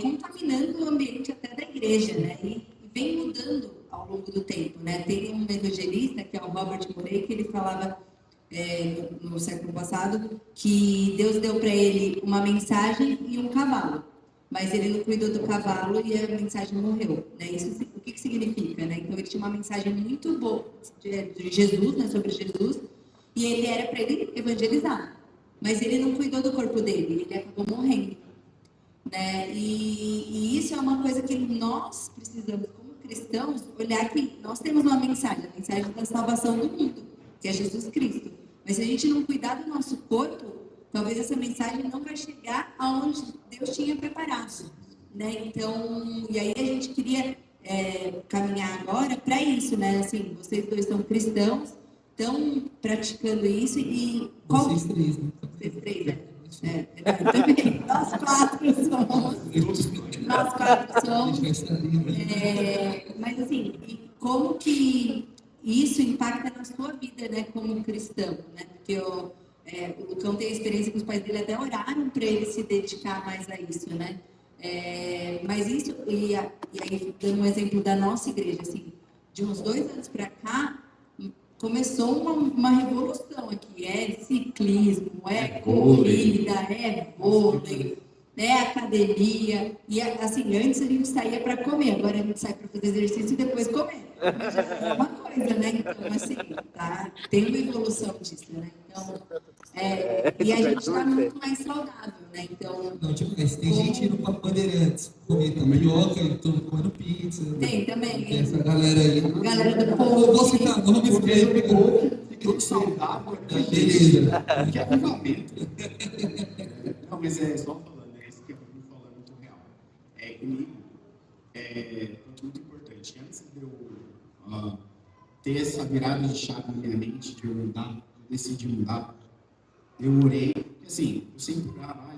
contaminando o ambiente até da igreja, né? E vem mudando ao longo do tempo, né? Tem um evangelista, que é o Robert Morey, que ele falava no século passado que Deus deu para ele uma mensagem e um cavalo, mas ele não cuidou do cavalo e a mensagem morreu, né? Isso o que significa, né? Então ele tinha uma mensagem muito boa de Jesus, né? Sobre Jesus, e ele era para ele evangelizar, mas ele não cuidou do corpo dele, ele acabou morrendo, né? E isso é uma coisa que nós precisamos, como cristãos, olhar que nós temos uma mensagem, a mensagem da salvação do mundo, que é Jesus Cristo. Mas se a gente não cuidar do nosso corpo, talvez essa mensagem não vai chegar aonde Deus tinha preparado, né? Então, e aí a gente queria caminhar agora para isso, né? Assim, vocês dois são cristãos, estão praticando isso e... Vocês três, né? Vocês três, né? Também. Nós quatro somos. Mas assim, e como que isso impacta na sua vida, né, como cristão, né? Porque o Lucão tem a experiência que os pais dele até oraram para ele se dedicar mais a isso, né? Mas isso, e aí dando um exemplo da nossa igreja, assim, de uns 2 anos para cá, começou uma revolução aqui, ciclismo, corrida, vôlei, academia, e assim, antes a gente saía para comer, agora a gente sai para fazer exercício e depois comer. Já é uma coisa, né? Então, assim, tá? Tem uma evolução disso, né? Então, e a gente está muito mais saudável, né? Então... Não, tipo, tem gente indo para Bandeirantes, comer tapioca e comendo pizza. Tem também. Tem essa galera aí. Galera do povo. Eu vou citar nomes porque aí Tudo saudável. beleza. Que avivamento. Não, mas só falando, isso que eu vou falar é muito real. Comigo, muito importante. Antes de eu ter essa virada de chave na minha mente, de eu mudar, de decidir mudar, eu orei, porque assim, eu sempre orava, eu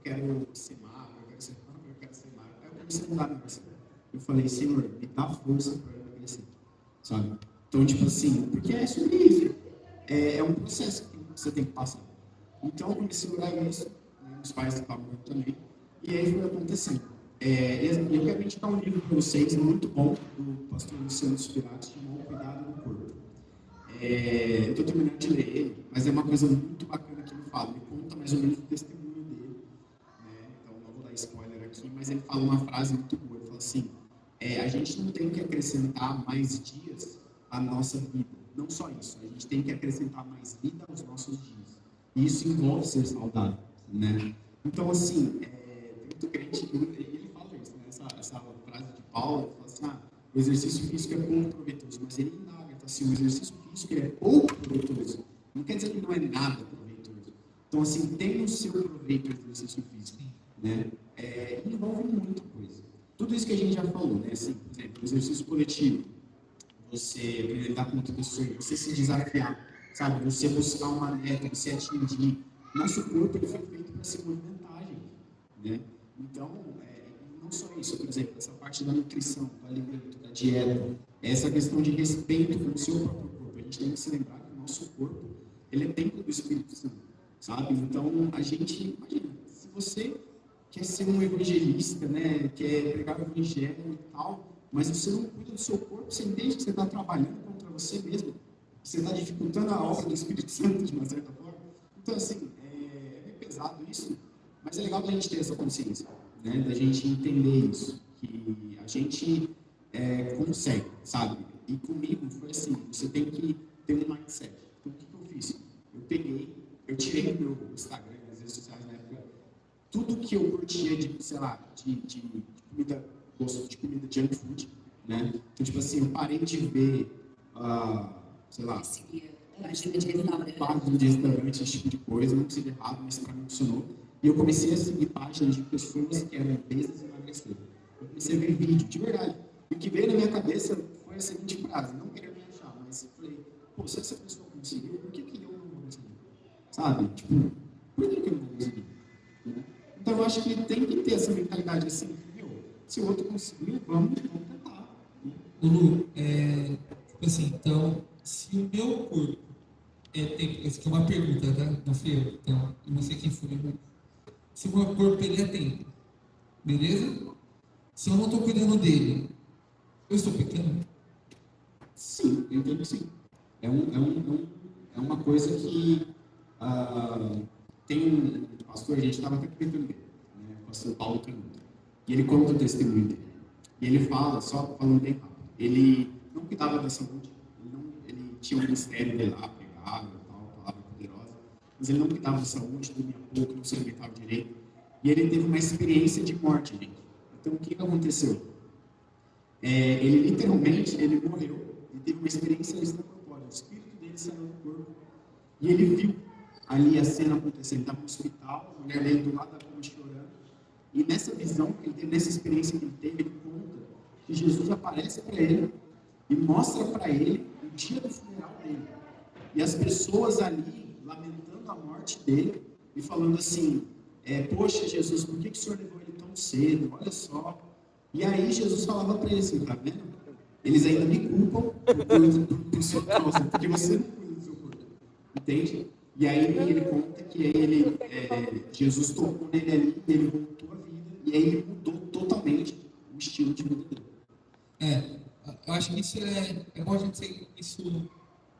quero ser magro, eu quero ser magro. Aí eu comecei a mudar a minha versão. Eu falei, Senhor, me dá força para eu emagrecer, sabe? Então, tipo assim, porque é sobre isso. É um processo que você tem que passar. Então, eu comecei a orar isso, né? Os pais estavam também. E aí foi acontecendo. Eu quero indicar um livro para vocês, muito bom, do pastor Luciano Subirats, chamado O Cuidado do Corpo. Eu estou terminando de ler ele, mas é uma coisa muito bacana que ele fala. Ele conta mais ou menos o testemunho dele, né? Então, não vou dar spoiler aqui, mas ele fala uma frase muito boa. Ele fala assim, a gente não tem que acrescentar mais dias à nossa vida. Não só isso, a gente tem que acrescentar mais vida aos nossos dias. E isso envolve ser saudável, né? Então, assim, tem muito crente, ele fala isso, né? Essa frase de Paulo, ele fala assim, o exercício físico é pouco proveitoso, mas ele indaga, então, assim, o exercício físico é pouco proveitoso. Não quer dizer que não é nada proveitoso. Então, assim, tem o seu proveito o exercício físico, né? Envolve muita coisa. Tudo isso que a gente já falou, né? Assim, por exemplo, o exercício coletivo, você aprender a lidar com outra pessoa, você se desafiar, sabe? Você buscar uma meta, você atingir. Nosso corpo ele foi feito para se movimentar, gente, né? Então, não só isso, por exemplo, essa parte da nutrição, do alimento, da dieta, essa questão de respeito com o seu próprio corpo. A gente tem que se lembrar que o nosso corpo, ele é templo do Espírito Santo, sabe? Então, a gente, imagina, se você quer ser um evangelista, né, quer pregar o evangelho e tal, mas você não cuida do seu corpo, você entende que você está trabalhando contra você mesmo, você está dificultando a obra do Espírito Santo de uma certa forma. Então, assim, é bem pesado isso, mas é legal da gente ter essa consciência, né, da gente entender isso, que a gente consegue, sabe? E comigo foi assim, você tem que ter um mindset. Então, o que eu fiz? Eu tirei do meu Instagram, nas redes sociais na época, tudo que eu curtia de, sei lá, de comida, gosto de comida junk food, né? Então, tipo assim, eu parei de ver, sei lá, página de restaurante, esse tipo de coisa, não precisa errado, mas para mim funcionou. E eu comecei a seguir páginas de pessoas que eram obesas e emagreceram. Eu comecei a ver vídeo, de verdade. E o que veio na minha cabeça foi a seguinte frase, não queria me achar, mas eu falei, pô, se essa pessoa conseguiu, por que eu não vou conseguir? Sabe? Tipo, por que eu não vou conseguir? Então, eu acho que tem que ter essa mentalidade assim, se o outro conseguiu, vamos tentar. Lu, tipo assim, então, se o meu corpo essa aqui é uma pergunta, tá? Não fui eu, então, eu não sei quem foi. Se o meu corpo ele é templo, beleza? Se eu não estou cuidando dele, eu estou pecando? Sim, eu entendo que sim. É uma coisa que tem um pastor, a gente estava até comentando dele, né? O pastor Paulo Canuto. E ele conta o testemunho dele. E ele fala, só falando bem rápido, ele não cuidava da saúde, ele tinha um ministério dele lá, pregava e tal, palavra poderosa, mas ele não cuidava da saúde, dormia pouco, não se alimentava direito. E ele teve uma experiência de morte, gente. Então, o que aconteceu? Ele literalmente, ele morreu, ele teve uma experiência extracorpórea, o espírito dele saiu do corpo. E ele viu ali a cena acontecendo, ele estava no hospital, a mulher dele do lado da cama chorando. E nessa visão, nessa experiência que ele teve, ele conta que Jesus aparece para ele e mostra para ele o dia do funeral dele. E as pessoas ali, lamentando a morte dele e falando assim, poxa, Jesus, por que o Senhor levou ele tão cedo? Olha só. E aí Jesus falava para eles assim, tá vendo? Eles ainda me culpam por sua causa, porque você não cuida do seu corpo. Entende? E aí ele conta que Jesus tocou nele ali, ele voltou à vida, e aí ele mudou totalmente o estilo de vida dele. Eu acho que isso é bom a gente ter isso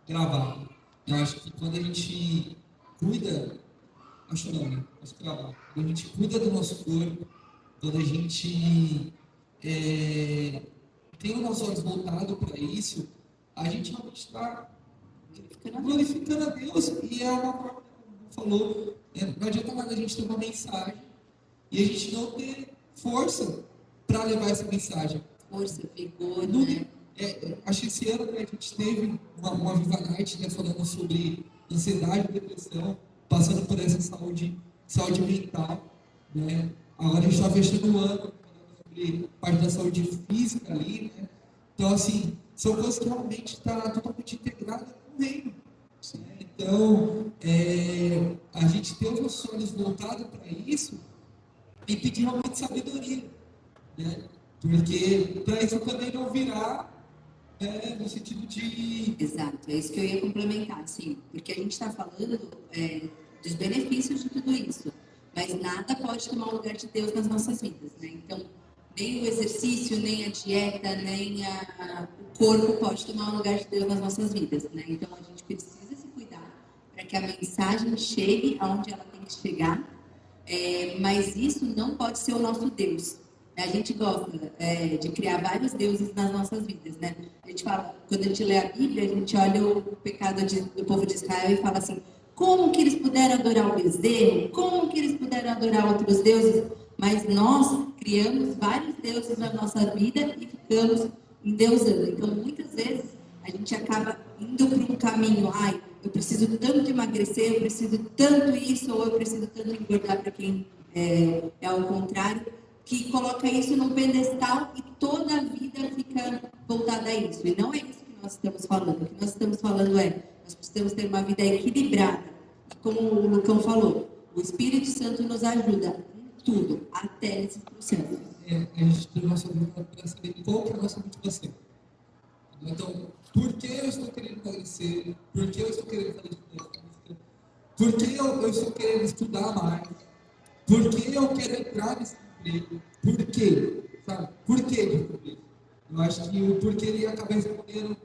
gravado. Eu acho que quando a gente cuida, acho que gravado. Quando a gente cuida do nosso corpo, quando a gente tem os nossos olhos voltados para isso, a gente realmente está glorificando a Deus. E é uma forma, como falou, não adianta nada a gente ter uma mensagem e a gente não ter força para levar essa mensagem. Força, vigor, né? Acho que esse ano, né, a gente teve uma Viva Night, né, falando sobre ansiedade e depressão, passando por essa saúde mental, né? Agora a gente está fechando o ano, falando sobre parte da saúde física ali, né? Então, assim, são coisas que realmente estão totalmente integradas com o reino. Né? Então, a gente ter os nossos olhos voltados para isso e pedir realmente sabedoria, né? Porque para isso também não virar no sentido de... Exato, é isso que eu ia complementar, sim. Porque a gente está falando dos benefícios de tudo isso. mas nada pode tomar o lugar de Deus nas nossas vidas, né? Então, nem o exercício, nem a dieta, nem o corpo pode tomar o lugar de Deus nas nossas vidas, né? Então, a gente precisa se cuidar para que a mensagem chegue aonde ela tem que chegar, mas isso não pode ser o nosso Deus. A gente gosta de criar vários deuses nas nossas vidas, né? A gente fala, quando a gente lê a Bíblia, a gente olha o pecado do povo de Israel e fala assim, como que eles puderam adorar o bezerro? Como que eles puderam adorar outros deuses? Mas nós criamos vários deuses na nossa vida e ficamos endeusando. Então, muitas vezes, a gente acaba indo para um caminho, eu preciso tanto emagrecer, eu preciso tanto isso, ou eu preciso tanto engordar, para quem é ao contrário, que coloca isso num pedestal e toda a vida fica voltada a isso. E não é isso que nós estamos falando. O que nós estamos falando nós precisamos ter uma vida equilibrada. Como o Lucão falou, o Espírito Santo nos ajuda em tudo, até nesse processo. A gente tem nossa vida para saber qual que é a nossa motivação. Então, por que eu estou querendo emagrecer? Por que eu estou querendo fazer ginástica? Por que eu estou querendo estudar mais? Por que eu quero entrar nesse emprego? Por quê? Sabe? Por quê? Eu acho que o porquê ele acaba respondendo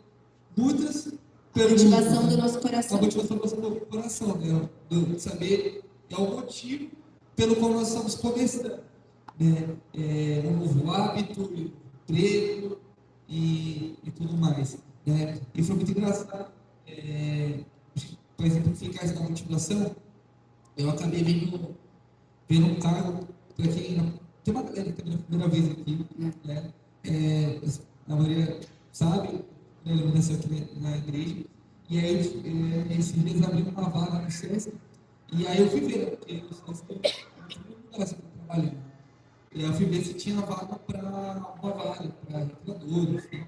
muitas perguntas. A motivação do nosso coração. A motivação do nosso coração, né? De saber é o motivo pelo qual nós estamos começando. Um novo hábito, emprego e tudo mais. Né? E foi muito engraçado. Para exemplificar essa motivação, eu acabei vendo um carro, para quem tem uma galera que está pela primeira vez aqui, né? A maioria sabe, a iluminação aqui na igreja, e aí esses dias abriu uma vaga no SESC, e aí eu fui ver, porque o SESC está trabalhando, e aí eu fui ver se tinha vaga para uma vaga, para recreadores, assim,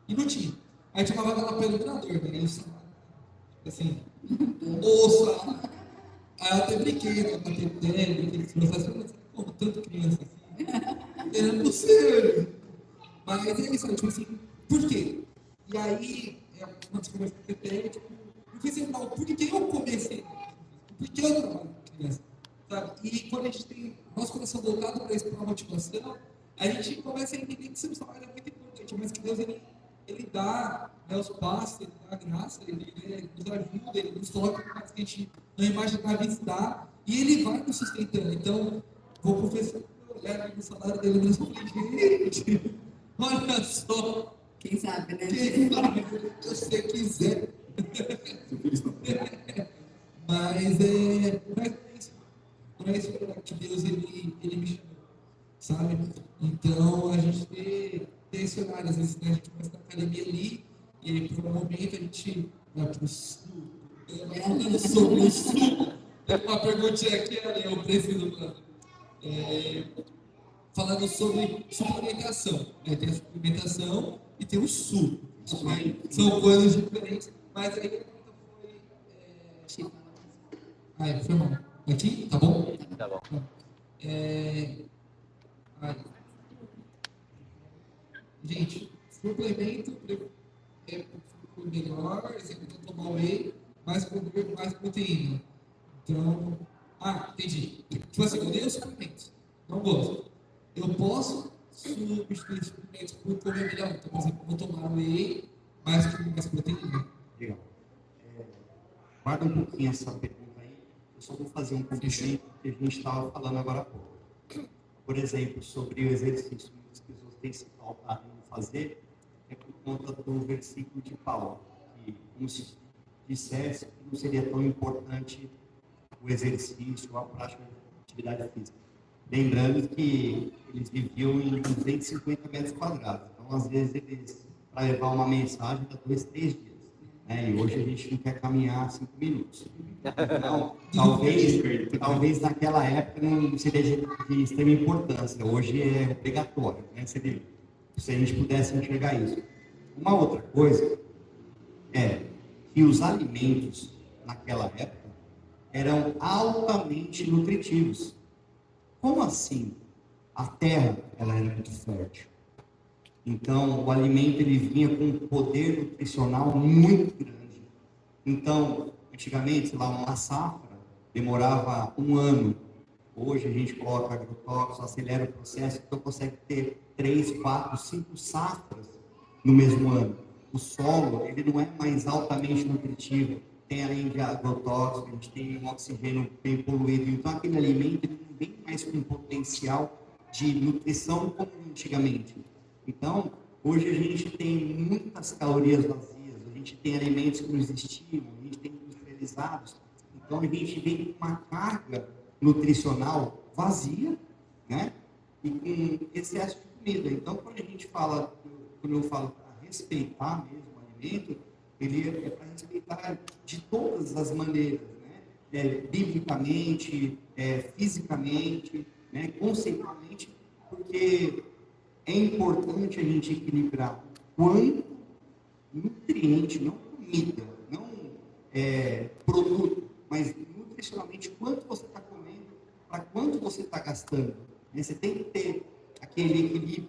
e não tinha. Aí tinha uma vaga lá para iluminador, né? E eu, assim, moça, aí eu até brinquei, né? Batei ideia, que você como tanto criança assim, não é possível. Mas é isso, tipo assim, por quê? E aí, uma das conversas que eu tenho, tipo, eu fiz assim, por que eu comecei? Por que eu trabalho com criança? Sabe? E quando a gente tem nosso coração voltado para isso, para a motivação, a gente começa a entender que esse trabalho é muito importante, mas que Deus, ele dá, né, os passos, ele dá a graça, ele nos ajuda, ele nos coloca em coisas que a gente não imaginava estar, e ele vai nos sustentando. Então, vou confessar que eu olhar no salário dele mesmo e falei, gente, olha só. Quem sabe, né? Quem sabe, se você quiser. Mas não é isso que Deus ele me chamou, sabe? Então, a gente tem esse horário, às vezes, né, a gente começa na academia ali, e aí, por um momento, a gente vai para o sul. Falando sobre o sul, tem uma perguntinha aqui, eu preciso falando sobre suplementação. Né? Tem a suplementação e tem o sul. Né? São coisas diferentes, mas aí a pergunta foi. Foi mal. Aqui? Tá bom? Tá bom. Gente, suplemento melhor, exemplo, tomar whey, mais proteína. Então, entendi. Tipo assim, eu odeio suplementos. Não gosto. Eu posso substituir suplementos por comer melhor. Então, por exemplo, eu vou tomar whey, mais proteína. Legal. Guarda um pouquinho essa pergunta aí. Eu só vou fazer um complemento que a gente estava falando agora há pouco. Por exemplo, sobre o exercício. Muitas pessoas têm se faltado em fazer por conta do versículo de Paulo, que, como se dissesse, que não seria tão importante o exercício, a prática de atividade física. Lembrando que eles viviam em 250 metros quadrados. Então, às vezes, para levar uma mensagem, dá 2, 3 dias. Né? E hoje a gente não quer caminhar 5 minutos. Então, talvez naquela época não seria de extrema importância. Hoje é obrigatório, né? Se a gente pudesse enxergar isso. Uma outra coisa é que os alimentos naquela época eram altamente nutritivos. Como assim? A terra ela era muito fértil. Então, o alimento ele vinha com um poder nutricional muito grande. Então, antigamente, sei lá, uma safra demorava 1 ano. Hoje a gente coloca agrotóxicos, acelera o processo, então consegue ter 3, 4, 5 safras no mesmo ano. O solo, ele não é mais altamente nutritivo, tem além de agrotóxico, a gente tem um oxigênio bem poluído, então aquele alimento ele não vem mais com potencial de nutrição como antigamente. Então, hoje a gente tem muitas calorias vazias, a gente tem alimentos que não existiam, a gente tem industrializados, então a gente vem com uma carga nutricional vazia, né? E com excesso de comida. Então, quando eu falo para respeitar mesmo o alimento, ele é para respeitar de todas as maneiras, né? Biblicamente, fisicamente, né? Conceitualmente, porque é importante a gente equilibrar quanto nutriente, não comida, não produto, mas nutricionalmente quanto você está comendo, para quanto você está gastando. Né? Você tem que ter aquele equilíbrio.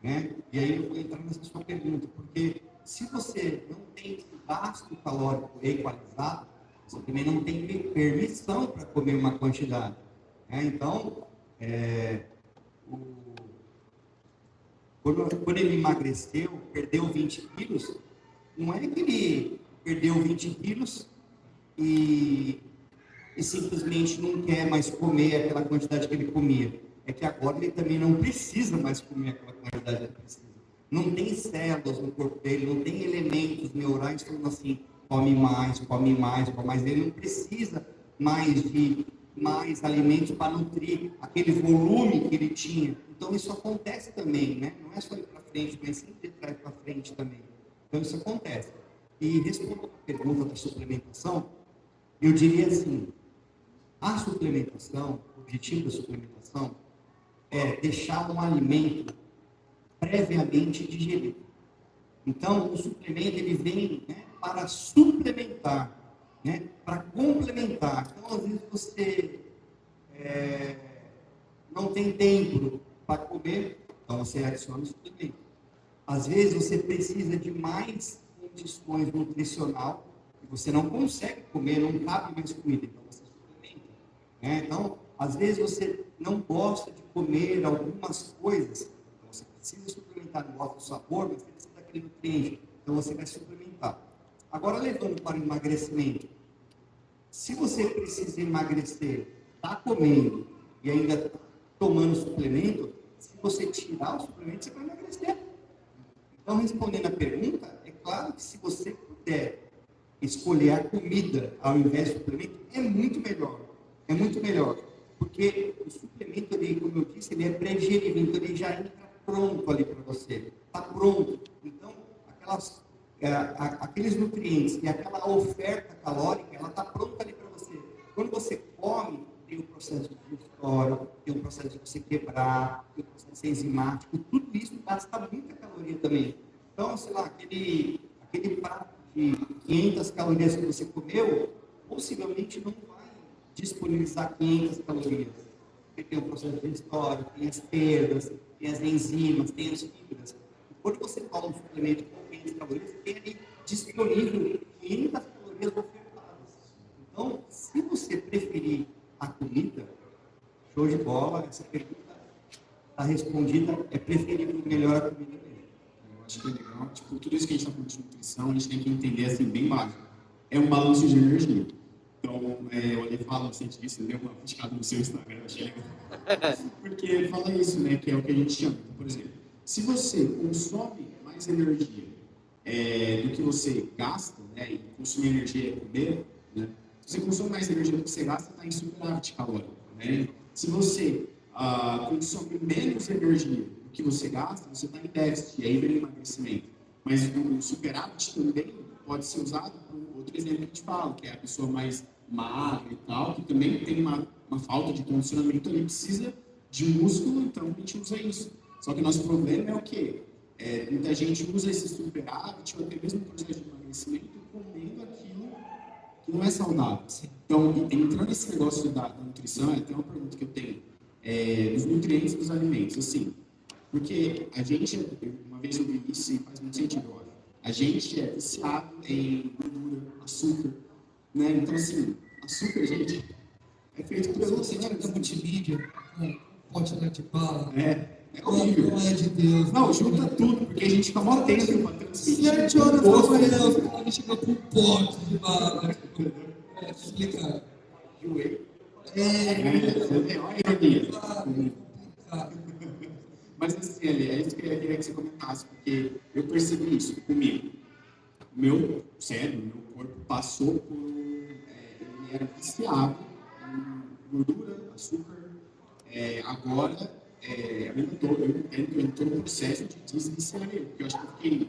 Né? E aí eu vou entrar nessa sua pergunta, porque se você não tem o gasto calórico equalizado, você também não tem permissão para comer uma quantidade. Né? Então, quando ele emagreceu, perdeu 20 quilos, não é que ele perdeu 20 quilos e simplesmente não quer mais comer aquela quantidade que ele comia. É que agora ele também não precisa mais comer aquela quantidade que ele precisa. Não tem células no corpo dele, não tem elementos neurais falando assim, come mais, come mais, come mais. Ele não precisa mais de mais alimentos para nutrir aquele volume que ele tinha. Então isso acontece também, né? Não é só ir para frente, mas sempre de trás para frente também. Então isso acontece. E respondendo a pergunta da suplementação, eu diria assim, a suplementação, o objetivo da suplementação é deixar um alimento previamente digerido. Então, o suplemento ele vem, né, para suplementar, né, para complementar. Então, às vezes você não tem tempo para comer, então você adiciona o suplemento. Às vezes você precisa de mais condições nutricional e você não consegue comer, não cabe mais comida, então você suplementa. Né? Então, às vezes você não gosta de comer algumas coisas, então você precisa suplementar, não gosta do sabor, mas você precisa daquele nutriente, então você vai suplementar. Agora, levando para o emagrecimento, se você precisa emagrecer, está comendo e ainda está tomando suplemento, se você tirar o suplemento, você vai emagrecer. Então, respondendo a pergunta, é claro que se você puder escolher a comida ao invés do suplemento, é muito melhor. É muito melhor. Porque o suplemento, ele, como eu disse, ele é pré-digerível, então ele já entra pronto ali para você. Está pronto. Então, aqueles nutrientes e aquela oferta calórica, ela está pronta ali para você. Quando você come, tem o processo digestório, tem o processo de você quebrar, tem o processo enzimático, tudo isso gasta muita caloria também. Então, sei lá, aquele prato de 500 calorias que você comeu, possivelmente não vai disponibilizar 500 calorias. Porque tem o processo digestório, tem as perdas, tem as enzimas, tem as fibras. E quando você toma um suplemento com 500 calorias, tem ali disponível 500 calorias ofertadas. Então, se você preferir a comida, show de bola, essa pergunta está respondida, é preferível melhor a comida mesmo. Eu acho que é legal, tipo, tudo isso que a gente está falando de nutrição, a gente tem que entender assim, bem básico. É um balanço de energia. Então, o Ale fala bastante disso, ele deu uma criticada no seu Instagram, eu achei legal. Porque ele fala isso, né, que é o que a gente chama. Por exemplo, se você consome mais energia do que você gasta, né, e consumir energia é comer, né, se você consome mais energia do que você gasta, está em superávit calórico. Né? Se você consome menos energia do que você gasta, você está em déficit, e aí vem o emagrecimento. Mas o superávit também pode ser usado por outro exemplo que a gente fala, que é a pessoa mais magra e tal, que também tem uma falta de condicionamento, ele precisa de músculo, então a gente usa isso. Só que o nosso problema é o quê? Muita gente usa esse superávit, ou até mesmo o processo de emagrecimento, comendo aquilo que não é saudável. Então, entrando nesse negócio da nutrição, tem uma pergunta que eu tenho, os nutrientes dos alimentos, assim, porque a gente, uma vez eu vi isso e faz muito sentido, eu acho. A gente é viciado em gordura, açúcar, né? Então, assim, açúcar, gente, É feito por Você tira da multimídia, com pote de bala. É horrível. Não é de Deus. Não, junta tudo, porque a gente fica mó tempo pra transmitir. 7 horas da manhã, os caras chegam com um pote de bala. É complicado. Você vê, olha a ironia. Mas assim, é isso que eu queria que você comentasse, porque eu percebi isso comigo. O meu cérebro, meu corpo passou por... ele era viciado em gordura, açúcar. Agora, eu estou no processo de desviciar ele, porque eu acho que eu fiquei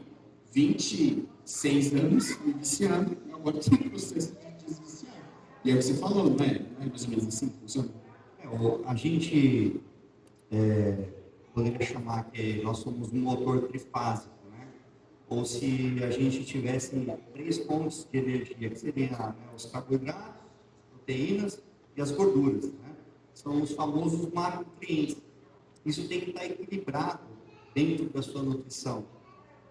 26 anos me viciando, e agora estou no processo de desviciar. E é o que você falou, não é? Não é mais ou menos assim que funciona? A gente poderia chamar que nós somos um motor trifásico, né? Ou se a gente tivesse 3 pontos de energia, que seriam os carboidratos, as proteínas e as gorduras, né? São os famosos macronutrientes. Isso tem que estar equilibrado dentro da sua nutrição.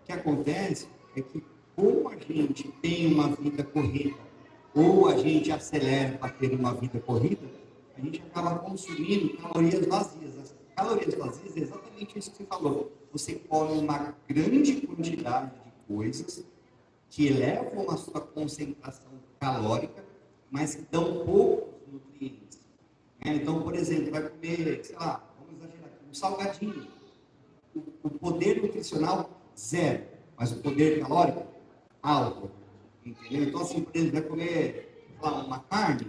O que acontece é que, ou a gente tem uma vida corrida, ou a gente acelera para ter uma vida corrida, a gente acaba consumindo calorias vazias. As calorias vazias é exatamente isso que você falou. Você come uma grande quantidade de coisas que elevam a sua concentração calórica, mas que dão poucos nutrientes. Então, por exemplo, vai comer, sei lá, vamos exagerar aqui, um salgadinho. O poder nutricional, 0, mas o poder calórico, alto. Entendeu? Então, assim, por exemplo, vai comer, sei lá, uma carne,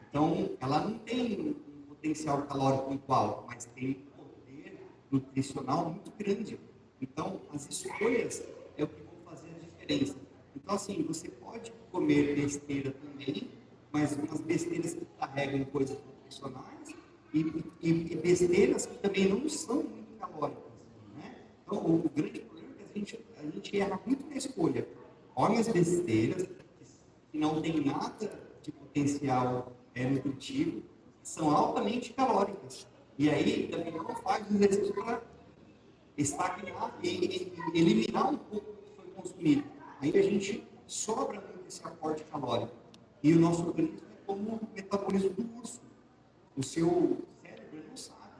então ela não tem um potencial calórico muito alto, mas tem um poder nutricional muito grande. Então, as escolhas é o que vão fazer a diferença. Então, assim, você pode comer besteira também, mas umas besteiras que carregam coisas nutricionais e besteiras que também não são muito calóricas, né? Então, o grande problema é que a gente erra muito na escolha. Come as besteiras que não tem nada de potencial nutritivo, são altamente calóricas. E aí também não faz o exercício para estagnar e eliminar um pouco do que foi consumido. Aí a gente sobra muito esse aporte calórico. E o nosso organismo é como o metabolismo do urso. O seu cérebro não sabe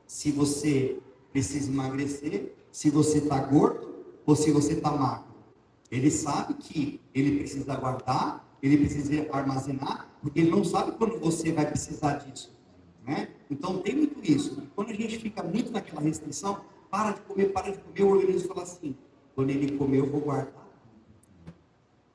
se você precisa emagrecer, se você está gordo ou se você está magro. Ele sabe que ele precisa guardar, ele precisa armazenar, porque ele não sabe quando você vai precisar disso, né? Então tem muito isso. E quando a gente fica muito naquela restrição, para de comer, o organismo fala assim, quando ele comer eu vou guardar.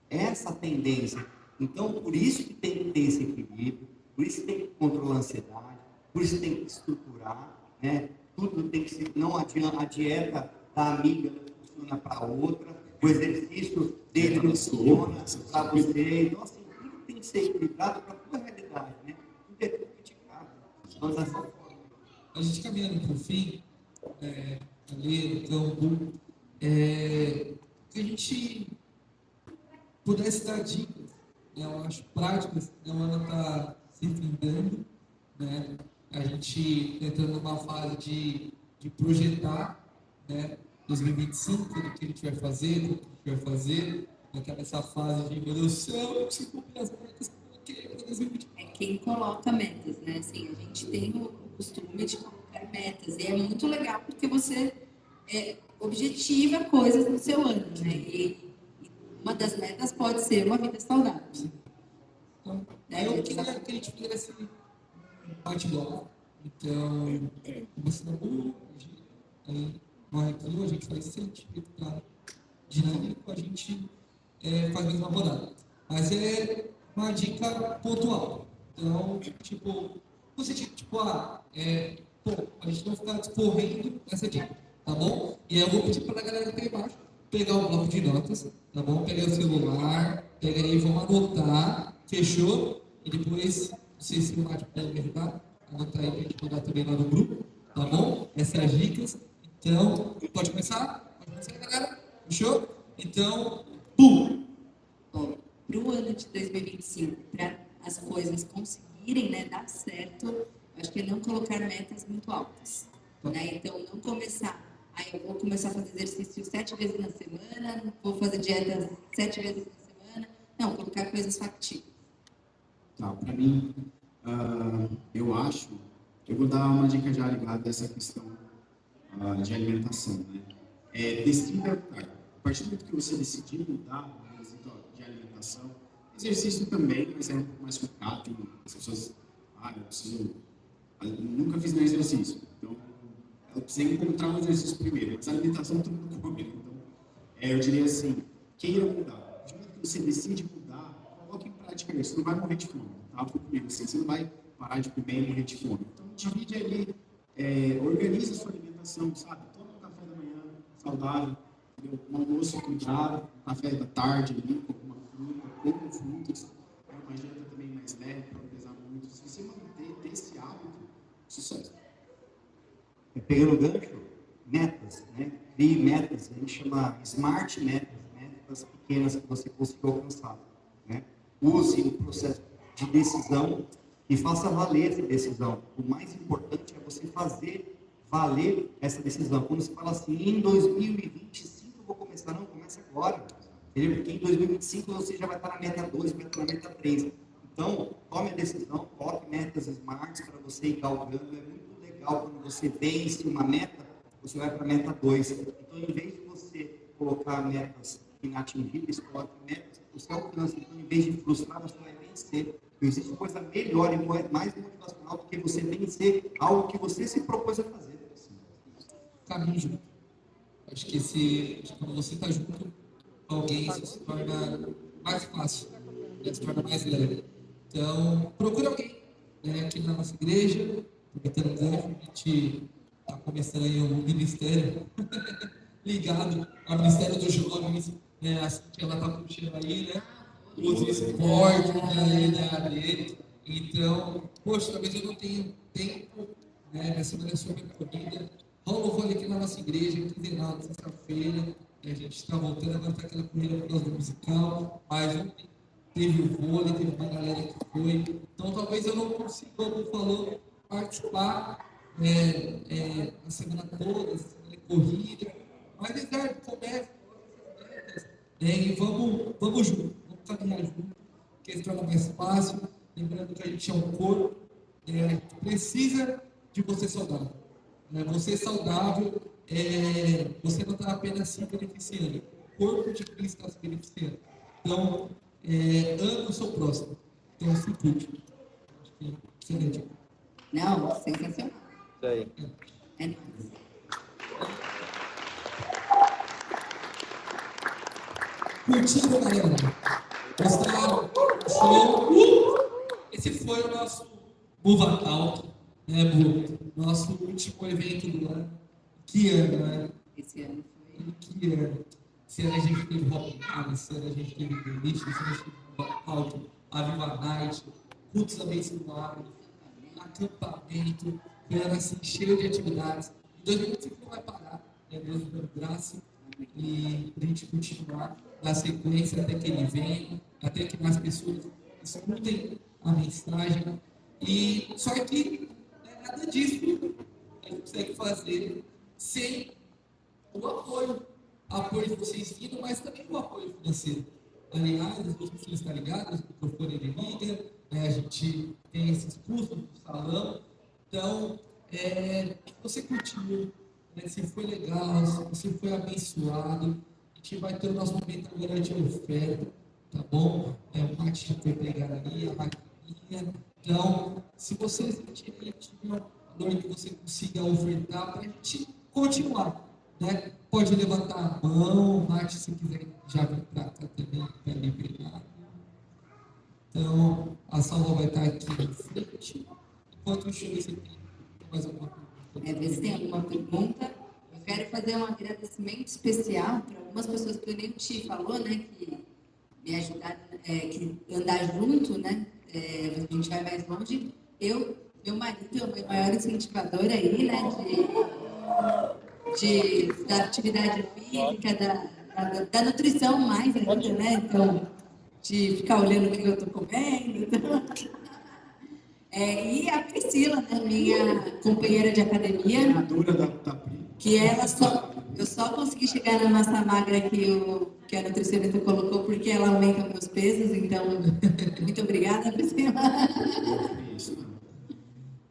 Essa tendência. Então, por isso que tem que ter esse equilíbrio, por isso que tem que controlar a ansiedade, por isso que tem que estruturar, né? Tudo tem que ser, não adianta, a dieta da amiga funciona para outra, o exercício dele não funciona para você. Então, assim, tudo tem que ser equilibrado para a tua realidade, né? Tudo é criticado. Mas dessa forma. A gente caminhando para o fim, ali no campo, que a gente pudesse dar dicas, né, eu acho práticas, né, o ano está se findando, né, a gente entrando numa fase de projetar, né, 2025, do que a gente vai fazer, do que a gente vai fazer, essa fase de, meu Deus do céu, eu preciso cumprir as metas que eu coloquei para 2025. É quem coloca metas, né? Assim, a gente tem o costume de colocar metas, e é muito legal porque você objetiva coisas no seu ano, né? E uma das metas pode ser uma vida saudável. Então, eu queria que a gente fizesse um bate-bola. Então, começando por aí, a gente faz 100 para dinâmico, a gente faz a mesma rodada. Mas é uma dica pontual. Então, você a gente não ficar discorrendo essa dica, tá bom? E aí eu vou pedir para a galera aqui embaixo pegar o bloco de notas, tá bom? Pega o celular, pega aí, vamos anotar, fechou? E depois, vocês se podem me ajudar, anotar aí para a gente mandar também lá no grupo, tá bom? Essas dicas. Então, pode começar? Pode começar, galera? Fechou? Então, pum! Para o ano de 2025, para as coisas conseguirem, né, dar certo, acho que é não colocar metas muito altas, né? Então, não começar, eu vou começar a fazer exercício 7 vezes na semana, vou fazer dieta 7 vezes na semana. Não, colocar coisas factíveis. Não, para mim, Eu vou dar uma dica já ligada a essa questão de alimentação, né? Decida, a partir do momento que você decidir mudar o requisito de alimentação, exercício também, mas é um pouco mais complicado. As pessoas, eu nunca fiz nenhum exercício, então eu precisei encontrar um exercício primeiro, mas a alimentação todo mundo come, né? Então, eu diria assim, queira mudar. A partir do momento que você decide mudar, coloque em prática isso, você não vai morrer de fome, tá? Comigo, assim, você não vai parar de comer e morrer de fome. Então, divide ali, organiza a sua alimentação, sabe? Toma um café da manhã saudável, entendeu? Um almoço cuidado, um café da tarde ali, com alguma fruta, ou com frutas, uma janta também mais leve, para não pesar muito. Se você manter esse hábito, sucesso. Pegando o gancho, metas, né? Crie metas, a gente chama smart metas, metas pequenas que você consiga alcançar, né? Use o processo de decisão e faça valer essa decisão. O mais importante é você fazer valer essa decisão. Quando você fala assim, em 2025 eu vou começar, não, começa agora. Entendeu? Porque em 2025 você já vai estar na meta 2, vai estar na meta 3. Então, tome a decisão, coloque metas smarts para você ir galgando. É muito legal quando você vence uma meta, você vai para a meta 2. Então, em vez de você colocar metas inatingíveis, coloque metas que você alcança. Então, em vez de frustrar, você vai vencer. Não existe coisa melhor e mais motivacional do que você vencer algo que você se propôs a fazer. Caminho junto. Acho que quando você está junto com alguém, isso se torna mais fácil, né? Se torna mais leve. Então, procure alguém, né? Aqui na nossa igreja, aproveitando o gancho, a gente está começando aí um ministério ligado ao Ministério dos Jovens, né? Assim que ela está puxando aí, né? Os esportes, da dele. Então, poxa, talvez eu não tenha tempo, né? Minha semana é sobre comida. Rola o vôlei aqui na nossa igreja, quinzenal, sexta-feira. A gente está voltando, agora está aquela corrida por causa do musical. Mas ontem teve o vôlei, teve uma galera que foi. Então, talvez eu não consiga, como falou, participar a semana toda, a semana de corrida. Mas, Ricardo, comece, e vamos junto. Caminhar junto, que se torna mais fácil, lembrando que a gente é um corpo, precisa de você saudável. Você saudável, você não está apenas se beneficiando, o corpo de Cristo está se beneficiando. Então, ame o seu próximo. Então, se cuide. Acho que excelente. Não, sensacional. Isso aí. É nóis. Curtindo, galera? Gostaram? Show? Esse foi o nosso Buva Talk, né, Bu? Nosso último evento do ano. Que ano, né? Esse ano foi. Que ano? Esse ano a gente teve Rock Party, esse ano a gente teve Delícia, esse ano a gente teve Buva Talk, a Viva Night, cultos abençoados, acampamento, foi ano assim, cheio de atividades. Em 2025 não vai parar, né? Deus dando graça. E a gente continuar na sequência até que ele venha, até que mais pessoas escutem a mensagem. E só que nada disso a gente consegue fazer sem o apoio de vocês vindo, mas também o apoio financeiro. Aliás, vocês estão ligados, o microfone ele liga, né? A gente tem esses custos do salão. Então, que você curtiu, né? Se foi legal, se você foi abençoado, a gente vai ter o nosso momento agora de oferta, tá bom? O Mate já foi pregado ali, a maquininha. Então, se você sentir uma valor que você consiga ofertar para a gente continuar, né? Pode levantar a mão, Mate, se quiser já vir para cá também, para me pregar. Então, a Salva vai estar aqui na frente. Enquanto o show você tem mais alguma pergunta? Ver se tem alguma pergunta. Eu quero fazer um agradecimento especial para algumas pessoas que o Neuti falou, né, que me ajudaram, que andar junto, né, a gente vai mais longe. Meu marido é o meu maior incentivador aí, né, da atividade física, da nutrição mais ainda, né, então, de ficar olhando o que eu estou comendo, então. E a Priscila, né, minha companheira de academia, que eu só consegui chegar na massa magra que a nutricionista colocou porque ela aumenta meus pesos, então muito obrigada, Priscila.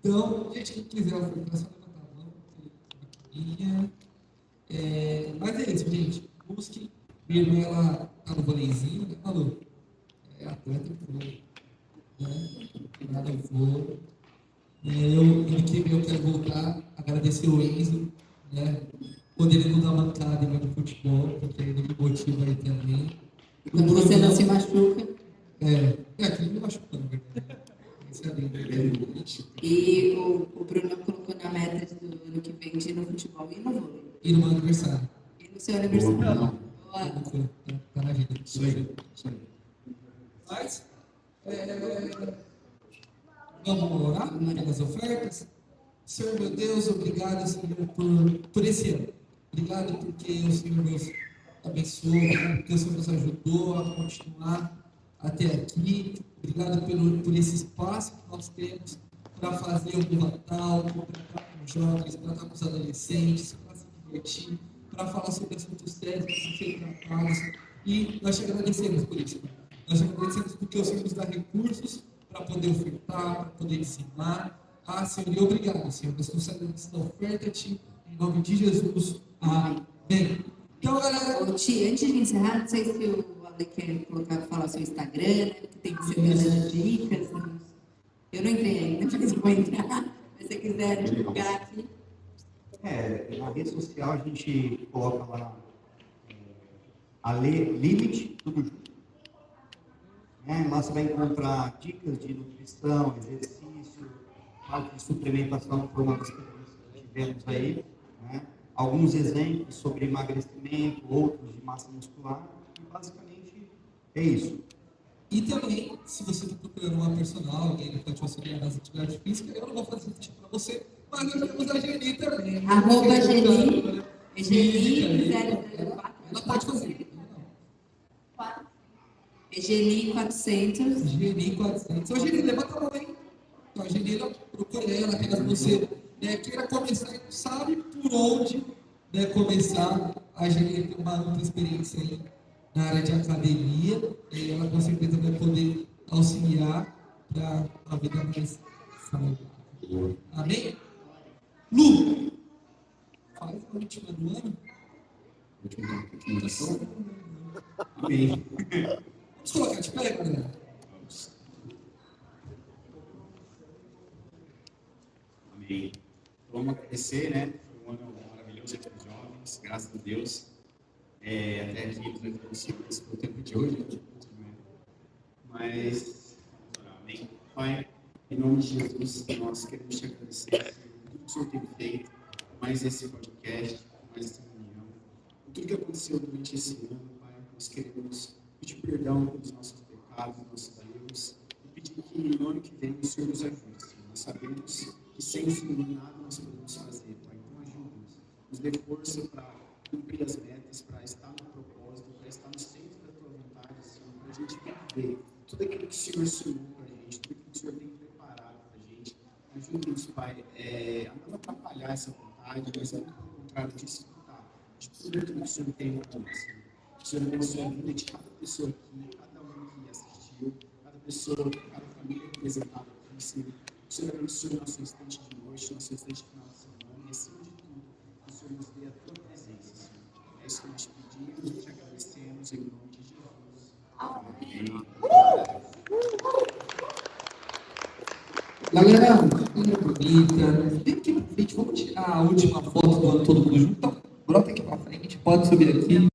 Então, gente, quem quiser ofertar, só levantar a mão. Mas é isso, gente. Busque. Minha irmã, ela tá no voleizinho, né, Malu? É atleta de vôlei. Nada eu vou. Ano que vem eu quero voltar, agradecer o Enzo, né? Quando ele não dá mancada e vai no futebol, porque ele me motiva aí também. Quando você não se machuca. Que ele me machuca, na verdade. Esse é lindo. E o Bruno colocou na meta do ano que vem de ir no futebol e no vôlei. E no meu aniversário. E no seu aniversário. Tá na agenda. Isso aí. Mas, vamos orar pelas ofertas? Senhor, meu Deus, obrigado, Senhor, por esse ano. Obrigado porque o Senhor nos abençoou, porque o Senhor nos ajudou a continuar até aqui. Obrigado por esse espaço que nós temos para fazer o Natal, para estar com os jovens, para estar com os adolescentes, para se divertir, para falar sobre assuntos sérios, para ser tratados. E nós te agradecemos por isso. Nós te agradecemos porque o Senhor nos dá recursos para poder ofertar, para poder ensinar. Senhor, e obrigado, Senhor. Nós concedemos essa oferta a Ti, em nome de Jesus. Amém. Então, galera. Ti, antes de encerrar, não sei se o Ale quer falar seu Instagram, né, que tem que ser dando dicas. Eu não entrei ainda, mas vou entrar. Se você quiser divulgar aqui. Na rede social a gente coloca lá Ale Limite, tudo junto. Lá você vai encontrar dicas de nutrição, exercício, parte de suplementação, que foi uma das coisas que tivemos aí, né? Alguns exemplos sobre emagrecimento, outros de massa muscular, e basicamente é isso. E também, se você está procurando uma personal, alguém que pode te auxiliar nas atividades físicas, eu não vou fazer isso para você, mas nós temos a Geni também. @ Geni, Geni 004. Ela pode fazer. Geni 400. Geni 400. Ô, Geni, levanta a mão aí. Então, a Geni, procure ela, caso você queira começar e não sabe por onde começar. A Geni tem uma ampla experiência aí na área de academia, e ela com certeza vai poder auxiliar para a vida mais saudável. Amém? Lu, faz a última do ano. Amém. Vamos colocar de pé, galera? Amém. Vamos agradecer, né? Foi um ano maravilhoso aqui dos jovens, graças a Deus. Até aqui, durante o tempo de hoje, mas, amém. Pai, em nome de Jesus, nós queremos te agradecer por tudo que o Senhor tem feito, mais esse podcast, mais essa reunião, por tudo que aconteceu durante esse ano, Pai. Nós queremos pedir perdão pelos nossos pecados, nossos erros, e pedir que no ano que vem o Senhor nos ajude. Nós sabemos que sem o Senhor nada nós podemos fazer, Pai. Então ajuda-nos, nos dê força para cumprir as metas, para estar no propósito, para estar no centro da tua vontade, Senhor, para a gente viver tudo aquilo que o Senhor sonhou para a gente, tudo aquilo que o Senhor tem preparado para a gente. Ajuda-nos, Pai, a não atrapalhar essa vontade, mas muito pelo contrário, desfrutar de tudo aquilo que o Senhor tem para nós, Senhor. O Senhor abençoe a vida de cada pessoa aqui, cada um que assistiu, cada pessoa, cada família representada aqui, Senhor. O Senhor abençoe o nosso instante de noite, nosso instante de final de semana, e acima de tudo, o Senhor nos dê a tua presença, Senhor. É isso que nós te pedimos e te agradecemos em nome de Jesus. Amém. Galera, bonita. Vem aqui pra frente, vamos tirar a última foto do ano todo mundo junto. Então, brota aqui pra frente, pode subir aqui.